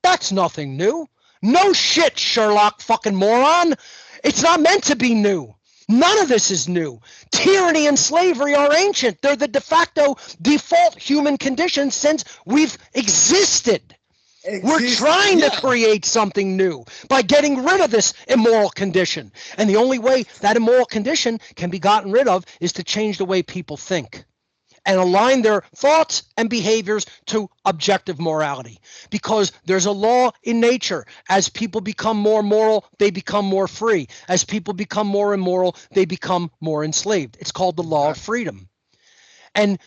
that's nothing new. No shit, Sherlock fucking moron. It's not meant to be new. None of this is new. Tyranny and slavery are ancient. They're the de facto default human conditions since we've existed. We're trying to create something new by getting rid of this immoral condition. And the only way that immoral condition can be gotten rid of is to change the way people think and align their thoughts and behaviors to objective morality. Because there's a law in nature. As people become more moral, they become more free. As people become more immoral, they become more enslaved. It's called the law of freedom. And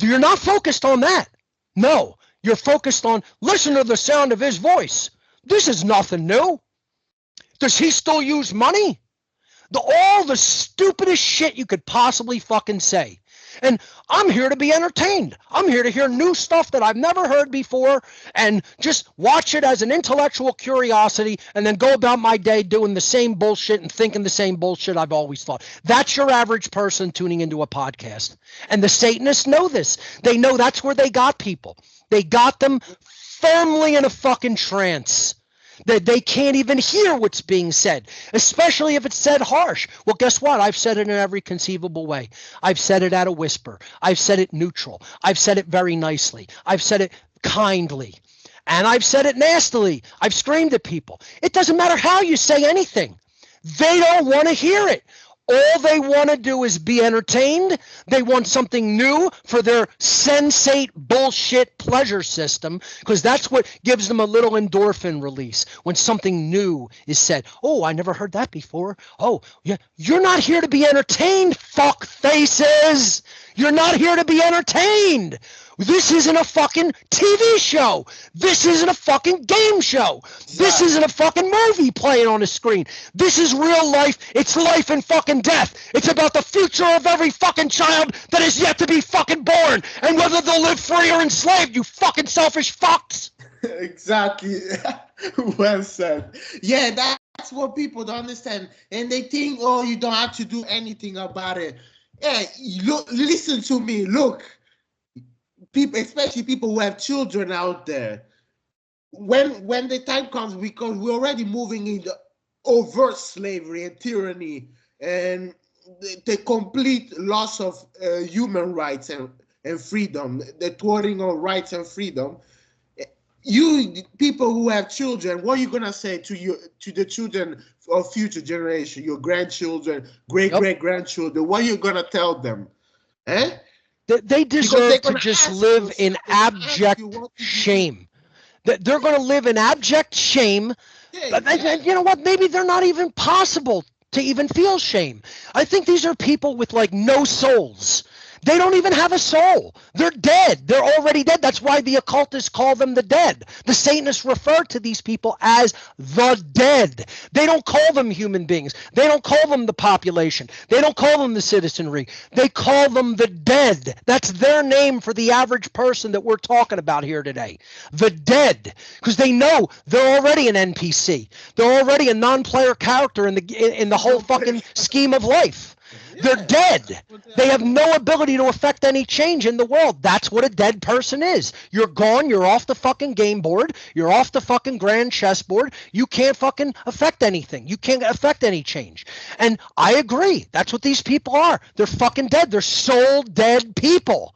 you're not focused on that. No, you're focused on, listen to the sound of his voice. This is nothing new. Does he still use money? All the stupidest shit you could possibly fucking say. And I'm here to be entertained. I'm here to hear new stuff that I've never heard before and just watch it as an intellectual curiosity and then go about my day doing the same bullshit and thinking the same bullshit I've always thought. That's your average person tuning into a podcast. And the Satanists know this. They know that's where they got people. They got them firmly in a fucking trance. That they can't even hear what's being said, especially if it's said harsh. Well, guess what? I've said it in every conceivable way. I've said it at a whisper. I've said it neutral. I've said it very nicely. I've said it kindly. And I've said it nastily. I've screamed at people. It doesn't matter how you say anything. They don't want to hear it. All they want to do is be entertained. They want something new for their sensate bullshit pleasure system, because that's what gives them a little endorphin release when something new is said. Oh, I never heard that before. Oh, yeah. You're not here to be entertained, fuck faces. You're not here to be entertained. This isn't a fucking TV show. This isn't a fucking game show. This isn't a fucking movie playing on a screen. This is real life. It's life and fucking death. It's about the future of every fucking child that is yet to be fucking born, and whether they'll live free or enslaved, you fucking selfish fucks. Exactly. Well said. Yeah, that's what people don't understand. And they think, oh, you don't have to do anything about it. Yeah, look, listen to me. Look. People, especially people who have children out there, when the time comes, because we're already moving into overt slavery and tyranny and the complete loss of human rights and freedom, the thwarting of rights and freedom. You people who have children, what are you gonna say to the children of future generation, your grandchildren, great grandchildren? What are you gonna tell them? Eh? They deserve to just live in abject shame. They're going to live in abject shame. You know what? Maybe they're not even possible to even feel shame. I think these are people with like no souls. They don't even have a soul. They're dead. They're already dead. That's why the occultists call them the dead. The Satanists refer to these people as the dead. They don't call them human beings. They don't call them the population. They don't call them the citizenry. They call them the dead. That's their name for the average person that we're talking about here today. The dead. Because they know they're already an NPC. They're already a non-player character in the whole fucking scheme of life. They're dead. They have no ability to affect any change in the world. That's what a dead person is. You're gone. You're off the fucking game board. You're off the fucking grand chessboard. You can't fucking affect anything. You can't affect any change. And I agree. That's what these people are. They're fucking dead. They're soul dead people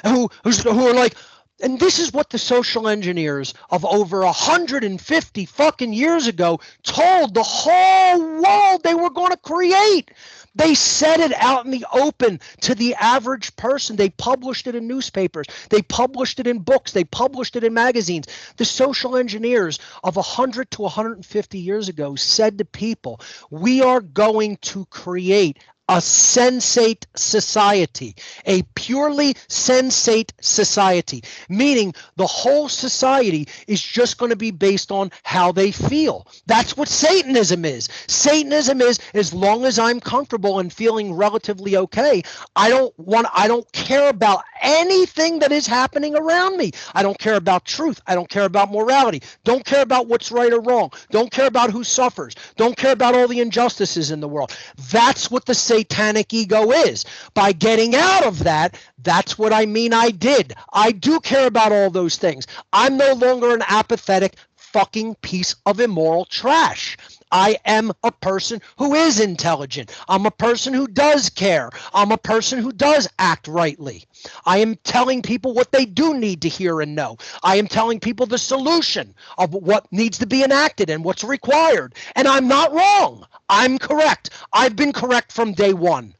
who are like, and this is what the social engineers of over 150 fucking years ago told the whole world they were going to create. They said it out in the open to the average person. They published it in newspapers. They published it in books. They published it in magazines. The social engineers of 100 to 150 years ago said to people, we are going to create a sensate society, a purely sensate society, meaning the whole society is just going to be based on how they feel. That's what Satanism is. Satanism is, as long as I'm comfortable and feeling relatively okay, I don't care about anything that is happening around me. I don't care about truth. I don't care about morality. Don't care about what's right or wrong. Don't care about who suffers. Don't care about all the injustices in the world. That's what the satanic ego is. By getting out of that, that's what I mean I did. I do care about all those things. I'm no longer an apathetic fucking piece of immoral trash. I am a person who is intelligent. I'm a person who does care. I'm a person who does act rightly. I am telling people what they do need to hear and know. I am telling people the solution of what needs to be enacted and what's required. And I'm not wrong. I'm correct. I've been correct from day one.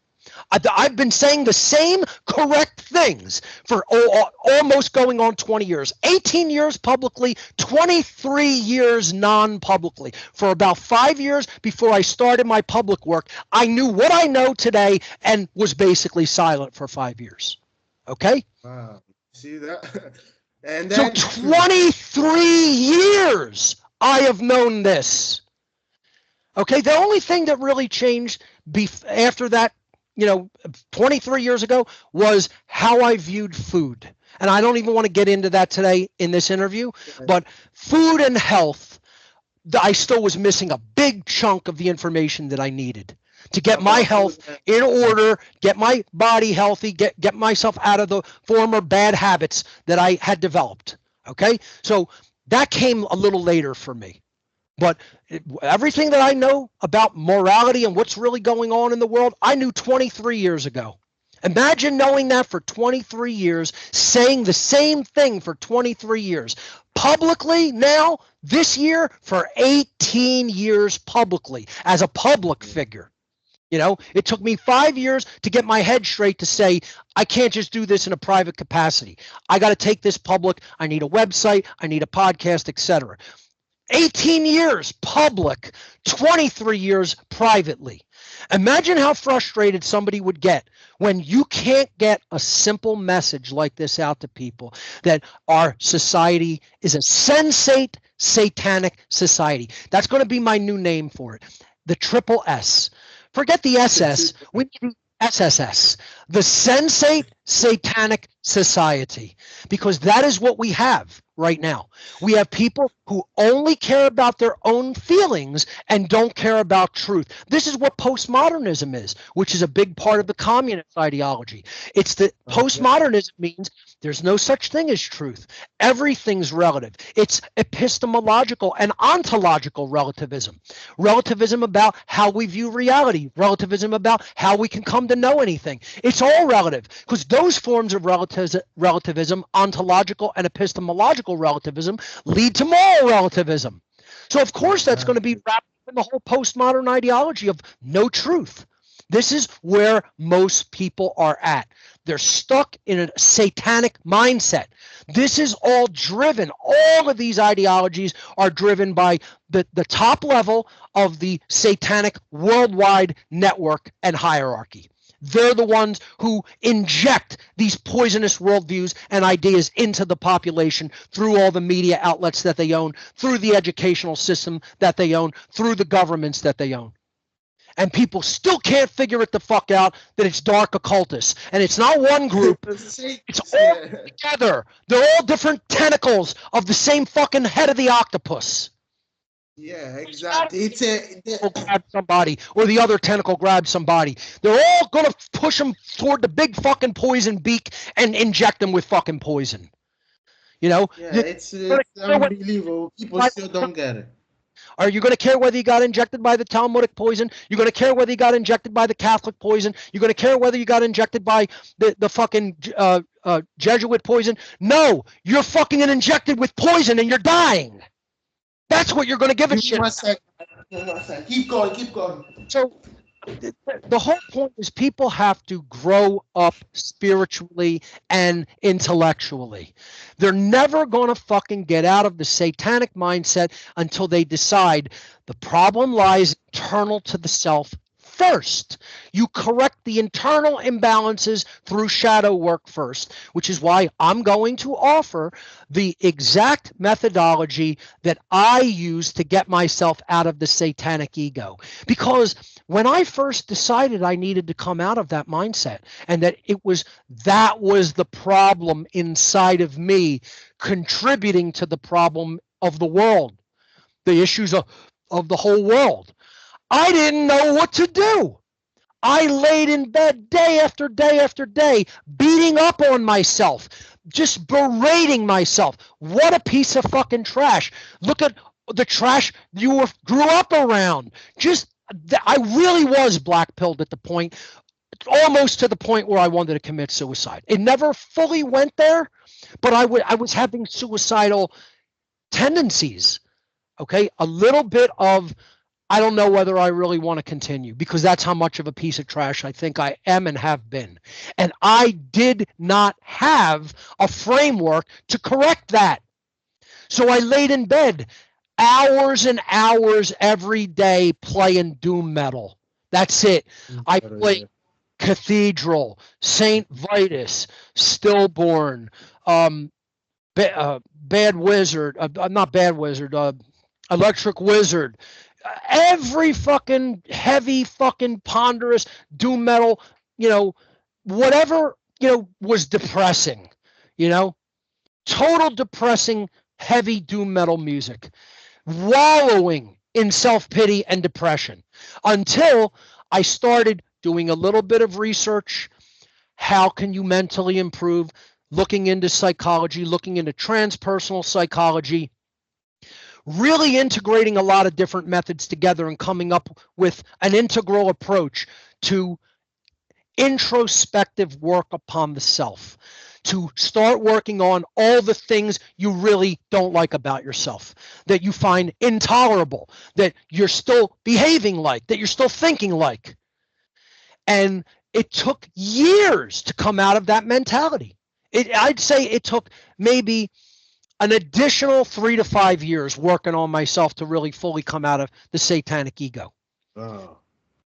I've been saying the same correct things for almost going on 20 years, 18 years publicly, 23 years non-publicly. For about 5 years before I started my public work, I knew what I know today and was basically silent for 5 years. Okay? Wow. See that? And so 23 years I have known this. Okay? The only thing that really changed after that, 23 years ago, was how I viewed food. And I don't even want to get into that today in this interview, but food and health, I still was missing a big chunk of the information that I needed to get my health in order, get my body healthy, get myself out of the former bad habits that I had developed. Okay? So that came a little later for me. But everything that I know about morality and what's really going on in the world, I knew 23 years ago. Imagine knowing that for 23 years, saying the same thing for 23 years. Publicly now, this year, for 18 years publicly, as a public figure. It took me 5 years to get my head straight to say, I can't just do this in a private capacity. I got to take this public. I need a website. I need a podcast, etc. 18 years public, 23 years privately. Imagine how frustrated somebody would get when you can't get a simple message like this out to people, that our society is a sensate, satanic society. That's going to be my new name for it. The triple S. Forget the SS. We need the SSS. The sensate, satanic society. Because that is what we have right now. We have people who only care about their own feelings and don't care about truth. This is what postmodernism is, which is a big part of the communist ideology. It's that postmodernism means there's no such thing as truth. Everything's relative. It's epistemological and ontological relativism. Relativism about how we view reality. Relativism about how we can come to know anything. It's all relative, because those forms of relativism, ontological and epistemological relativism, lead to moral relativism. So of course that's going to be wrapped in the whole postmodern ideology of no truth. This is where most people are at. They're stuck in a satanic mindset. This is all driven, all of these ideologies are driven by the top level of the satanic worldwide network and hierarchy. They're the ones who inject these poisonous worldviews and ideas into the population through all the media outlets that they own, through the educational system that they own, through the governments that they own. And people still can't figure it the fuck out that it's dark occultists. And it's not one group. It's all together. They're all different tentacles of the same fucking head of the octopus. Yeah, exactly. It's a Grab somebody, or the other tentacle grabs somebody. They're all gonna push them toward the big fucking poison beak and inject them with fucking poison. You know, yeah, it's unbelievable. People still don't get it. are you going to care whether you got injected by the Talmudic poison? You're going to care whether you got injected by the Catholic poison? You're going to care whether you got injected by the fucking Jesuit poison? No, you're fucking injected with poison and you're dying. That's what you're going to give a Give me shit. 1 second. Give me 1 second. Keep going. Keep going. So the whole point is people have to grow up spiritually and intellectually. They're never going to fucking get out of the satanic mindset until they decide the problem lies internal to the self first. You correct the internal imbalances through shadow work first, which is why I'm going to offer the exact methodology that I use to get myself out of the satanic ego. Because when I first decided I needed to come out of that mindset and that that was the problem inside of me contributing to the problem of the world, the issues of the whole world, I didn't know what to do. I laid in bed day after day after day, beating up on myself, just berating myself. What a piece of fucking trash. Look at the trash you grew up around. I really was black-pilled at the point, almost to the point where I wanted to commit suicide. It never fully went there, but I was having suicidal tendencies. Okay, a little bit of, I don't know whether I really want to continue, because that's how much of a piece of trash I think I am and have been. And I did not have a framework to correct that. So I laid in bed hours and hours every day playing doom metal. That's it. I played Cathedral, Saint Vitus, Stillborn, Bad Wizard, not Bad Wizard, Electric Wizard, every fucking heavy, fucking ponderous doom metal, whatever, was depressing, total depressing, heavy doom metal music, wallowing in self-pity and depression until I started doing a little bit of research. How can you mentally improve? Looking into psychology, looking into transpersonal psychology, really integrating a lot of different methods together and coming up with an integral approach to introspective work upon the self, to start working on all the things you really don't like about yourself, that you find intolerable, that you're still behaving like, that you're still thinking like. And it took years to come out of that mentality. I'd say it took maybe an additional 3 to 5 years working on myself to really fully come out of the satanic ego. Oh.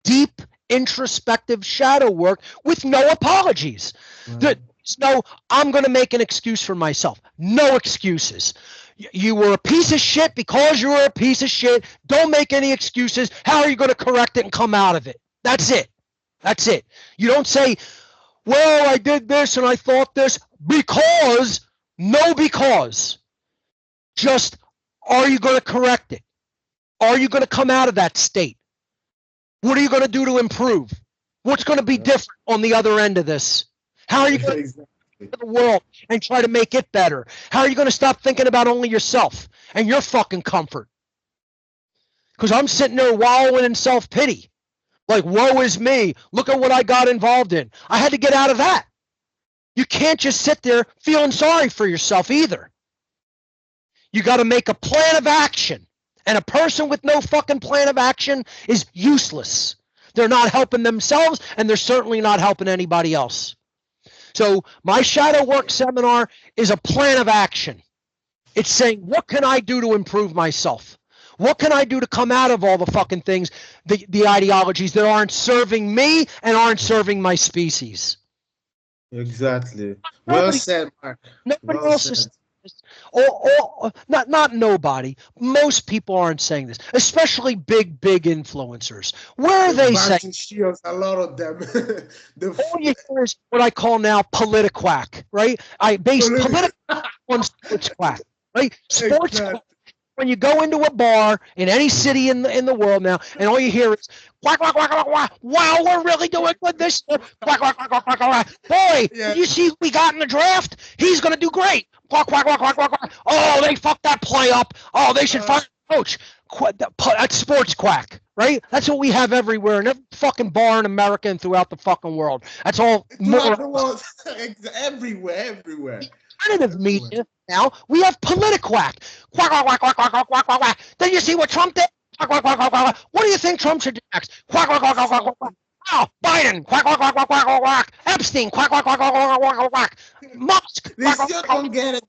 Deep introspective shadow work with no apologies. There's no, I'm going to make an excuse for myself. No excuses. You were a piece of shit because you were a piece of shit. Don't make any excuses. How are you going to correct it and come out of it? That's it. That's it. You don't say, well, I did this and I thought this because. No because. Just, are you going to correct it? Are you going to come out of that state? What are you going to do to improve? What's going to be different on the other end of this? How are you going to look at the world and try to make it better? How are you going to stop thinking about only yourself and your fucking comfort? Because I'm sitting there wallowing in self-pity. Like, woe is me. Look at what I got involved in. I had to get out of that. You can't just sit there feeling sorry for yourself either. You got to make a plan of action. And a person with no fucking plan of action is useless. They're not helping themselves, and they're certainly not helping anybody else. So my shadow work seminar is a plan of action. It's saying, what can I do to improve myself? What can I do to come out of all the fucking things, the ideologies that aren't serving me and aren't serving my species? Exactly. Well said, Mark. Nobody Well else said. is. Not nobody. Most people aren't saying this, especially big influencers. Where are they saying? Shields, a lot of them. All you hear is what I call now politiquack, right? I base political on sports quack, right? Sports Exactly. quack when you go into a bar in any city in the world now, and all you hear is quack quack quack quack quack. Wow, we're really doing good this year. Quack quack quack quack quack quack. Boy, did you see who we got in the draft? He's gonna do great. Quack quack quack quack quack quack. Oh, they fucked that play up. Oh, they should fire the coach. That's sports quack, right? That's what we have everywhere in every fucking bar in America and throughout the fucking world. That's all. Throughout the world, everywhere. Alternative media now, we have politiquack. Quack, quack, quack, quack, quack, quack, quack, quack, quack. Then you see what Trump did? Quack, quack, quack, quack, quack. What do you think Trump should do next? Quack, quack, quack, quack, quack, quack, quack. Oh, Biden, quack, quack, quack, quack, quack, quack, quack. Epstein, quack, quack, quack, quack, quack, quack, quack, quack. Musk, they still don't get it.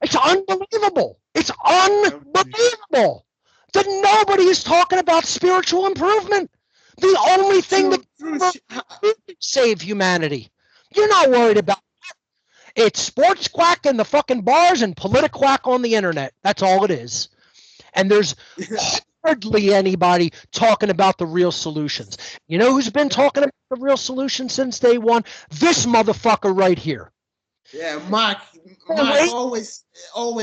It's unbelievable. It's unbelievable that nobody is talking about spiritual improvement. The only thing that can save humanity. You're not worried about it. It's sports quack in the fucking bars and politiquack on the internet. That's all it is. And there's hardly anybody talking about the real solutions. You know who's been talking about the real solution since day one? This motherfucker right here. Yeah, Mark always told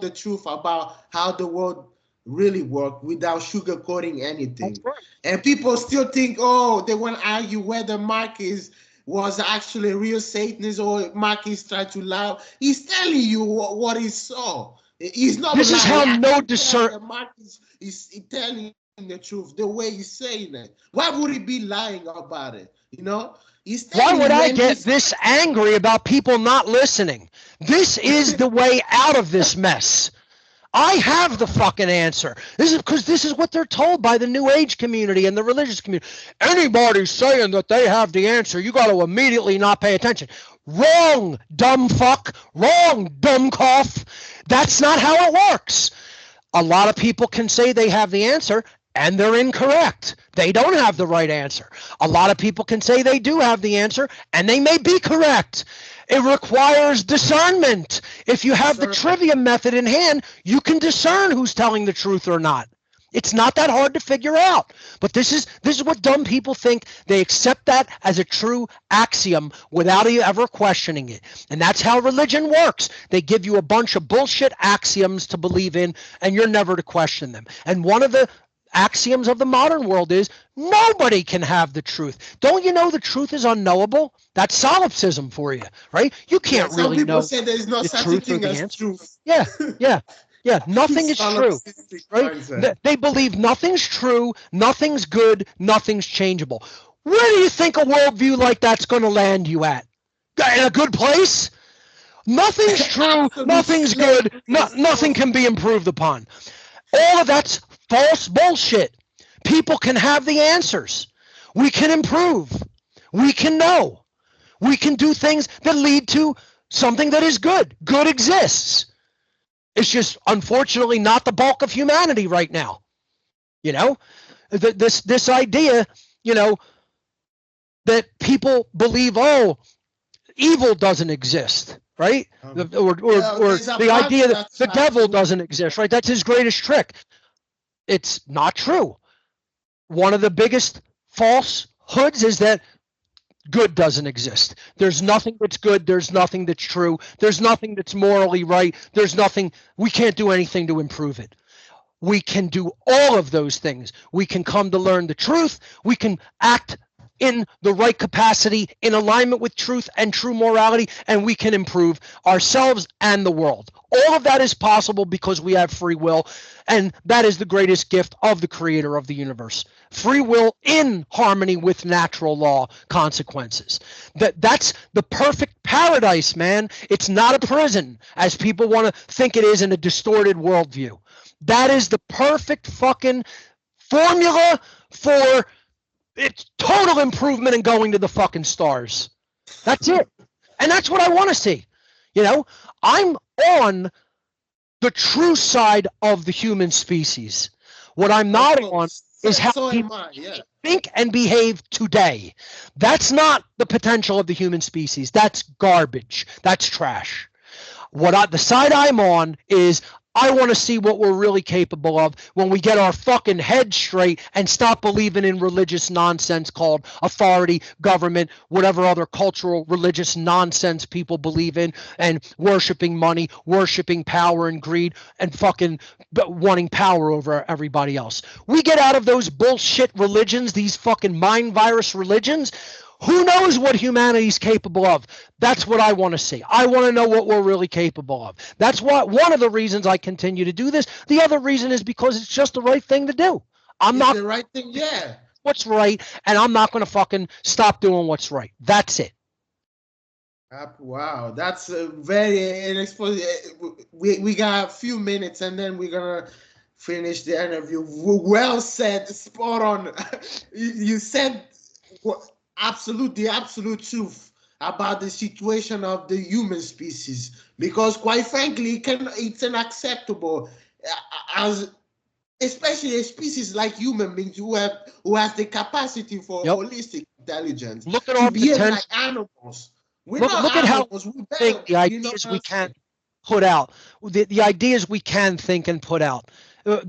the truth about how the world really worked without sugarcoating anything. Right. And people still think, they want to argue whether Mark was actually a real Satanist or Mark is trying to lie. He's telling you what he saw. He's not. This is how no discern. Mark is telling the truth the way he's saying it. Why would he be lying about it? You know. Why would I get this angry about people not listening? This is the way out of this mess. I have the fucking answer. This is because this is what they're told by the New Age community and the religious community. Anybody saying that they have the answer, you got to immediately not pay attention. Wrong, dumb fuck. Wrong, dumb cough. That's not how it works. A lot of people can say they have the answer, and they're incorrect. They don't have the right answer. A lot of people can say they do have the answer, and they may be correct. It requires discernment. If you have the trivia method in hand, you can discern who's telling the truth or not. It's not that hard to figure out. But this is what dumb people think. They accept that as a true axiom without ever questioning it. And that's how religion works. They give you a bunch of bullshit axioms to believe in, and you're never to question them. And one of the axioms of the modern world is nobody can have the truth. Don't you know the truth is unknowable? That's solipsism for you, right? You can't really know. Some people say there's no such thing as truth. Yeah. Nothing is true, right? They believe nothing's true, nothing's good, nothing's changeable. Where do you think a worldview like that's going to land you at? In a good place? Nothing's true, nothing's good, nothing can be improved upon. All of that's false bullshit. People can have the answers. We can improve. We can know. We can do things that lead to something that is good. Good exists. It's just unfortunately not the bulk of humanity right now. You know, this idea, you know, that people believe, evil doesn't exist, right? Or the idea that the devil doesn't exist, right? That's his greatest trick. It's not true. One of the biggest falsehoods is that good doesn't exist. There's nothing that's good. There's nothing that's true. There's nothing that's morally right. We can't do anything to improve it. We can do all of those things. We can come to learn the truth. We can act in the right capacity, in alignment with truth and true morality, and we can improve ourselves and the world. All of that is possible because we have free will, and that is the greatest gift of the creator of the universe. Free will in harmony with natural law consequences. That's the perfect paradise, man. It's not a prison, as people want to think it is in a distorted worldview. That is the perfect fucking formula for it's total improvement in going to the fucking stars. That's it. And that's what I want to see. You know, I'm on the true side of the human species. What I'm not on is how people think and behave today. That's not the potential of the human species. That's garbage. That's trash. The side I'm on is I want to see what we're really capable of when we get our fucking head straight and stop believing in religious nonsense called authority, government, whatever other cultural religious nonsense people believe in, and worshiping money, worshiping power and greed, and fucking wanting power over everybody else. We get out of those bullshit religions, these fucking mind virus religions. Who knows what humanity's capable of? That's what I want to see. I want to know what we're really capable of. That's why one of the reasons I continue to do this. The other reason is because it's just the right thing to do. It's the right thing, yeah. What's right, and I'm not going to fucking stop doing what's right. That's it. Wow, that's a very we got a few minutes, and then we're gonna finish the interview. Well said, spot on. You said the absolute truth about the situation of the human species, because quite frankly, it's unacceptable as especially a species like human beings who have the capacity for holistic intelligence. Look at our behave like animals. We're look not at animals. how we think the ideas we can put out. The ideas we can think and put out. The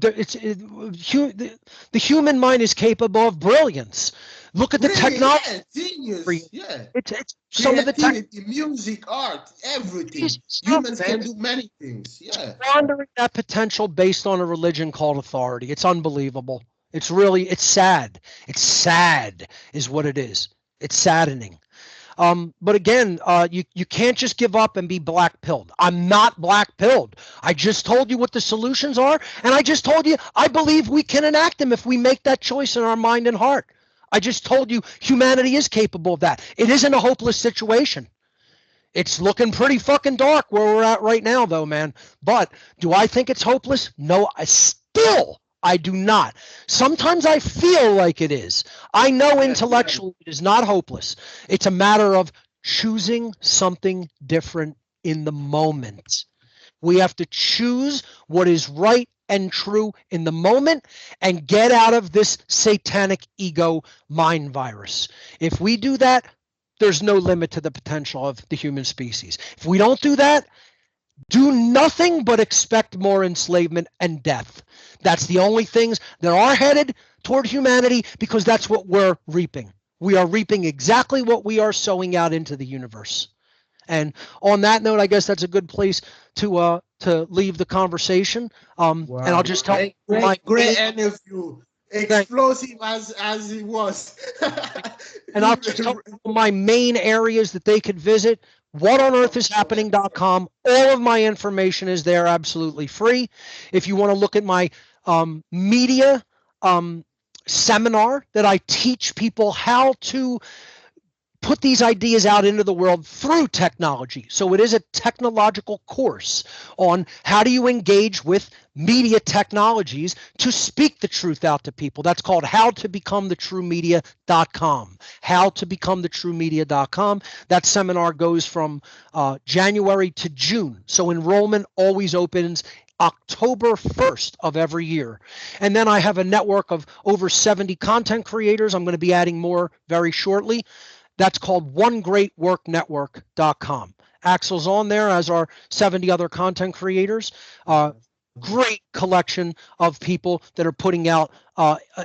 human mind is capable of brilliance. Look at the technology. Yeah, genius. Yeah. It's some of the music, art, everything. Humans can do many things. Yeah. Squandering that potential based on a religion called authority. It's unbelievable. It's sad. It's sad is what it is. It's saddening. But again, you can't just give up and be black-pilled. I'm not black-pilled. I just told you what the solutions are, and I just told you I believe we can enact them if we make that choice in our mind and heart. I just told you humanity is capable of that. It isn't a hopeless situation. It's looking pretty fucking dark where we're at right now, though, man. But do I think it's hopeless? No, I do not. Sometimes I feel like it is. I know intellectually it is not hopeless. It's a matter of choosing something different in the moment. We have to choose what is right and true in the moment and get out of this satanic ego mind virus. If we do that, there's no limit to the potential of the human species. If we don't do that, do nothing but expect more enslavement and death. That's the only things that are headed toward humanity, because that's what we're reaping. We are reaping exactly what we are sowing out into the universe. And on that note, I guess that's a good place to leave the conversation. Wow. And I'll just tell great interview, explosive as it was. And I'll just tell my main areas that they could visit. WhatOnEarthIsHappening.com. All of my information is there, absolutely free. If you want to look at my media seminar that I teach people how to put these ideas out into the world through technology. So it is a technological course on how do you engage with media technologies to speak the truth out to people. That's called howtobecomethitruemedia.com. Howtobecomethitruemedia.com. That seminar goes from January to June. So enrollment always opens October 1st of every year. And then I have a network of over 70 content creators. I'm going to be adding more very shortly. That's called OneGreatWorkNetwork.com. Axel's on there, as are 70 other content creators. Great collection of people that are putting out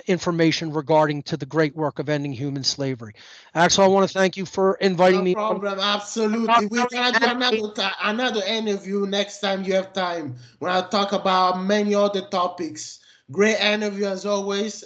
information regarding to the great work of ending human slavery. Axel, I want to thank you for inviting me. No problem, absolutely. We're going to do another interview next time you have time, when I'll talk about many other topics. Great interview as always.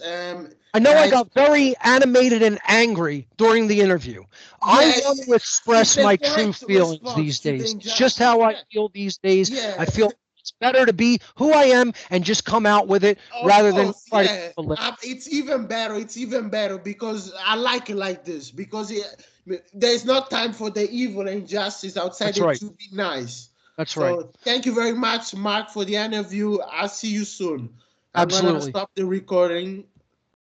I know I got very animated and angry during the interview. Yes, I want to express my true feelings these days. It's just how I feel these days. Yeah. I feel it's better to be who I am and just come out with it rather than try to it's even better. It's even better because I like it like this, because there's no time for the evil and injustice outside to be nice. That's right. Thank you very much, Mark, for the interview. I'll see you soon. Absolutely. I'm going to stop the recording.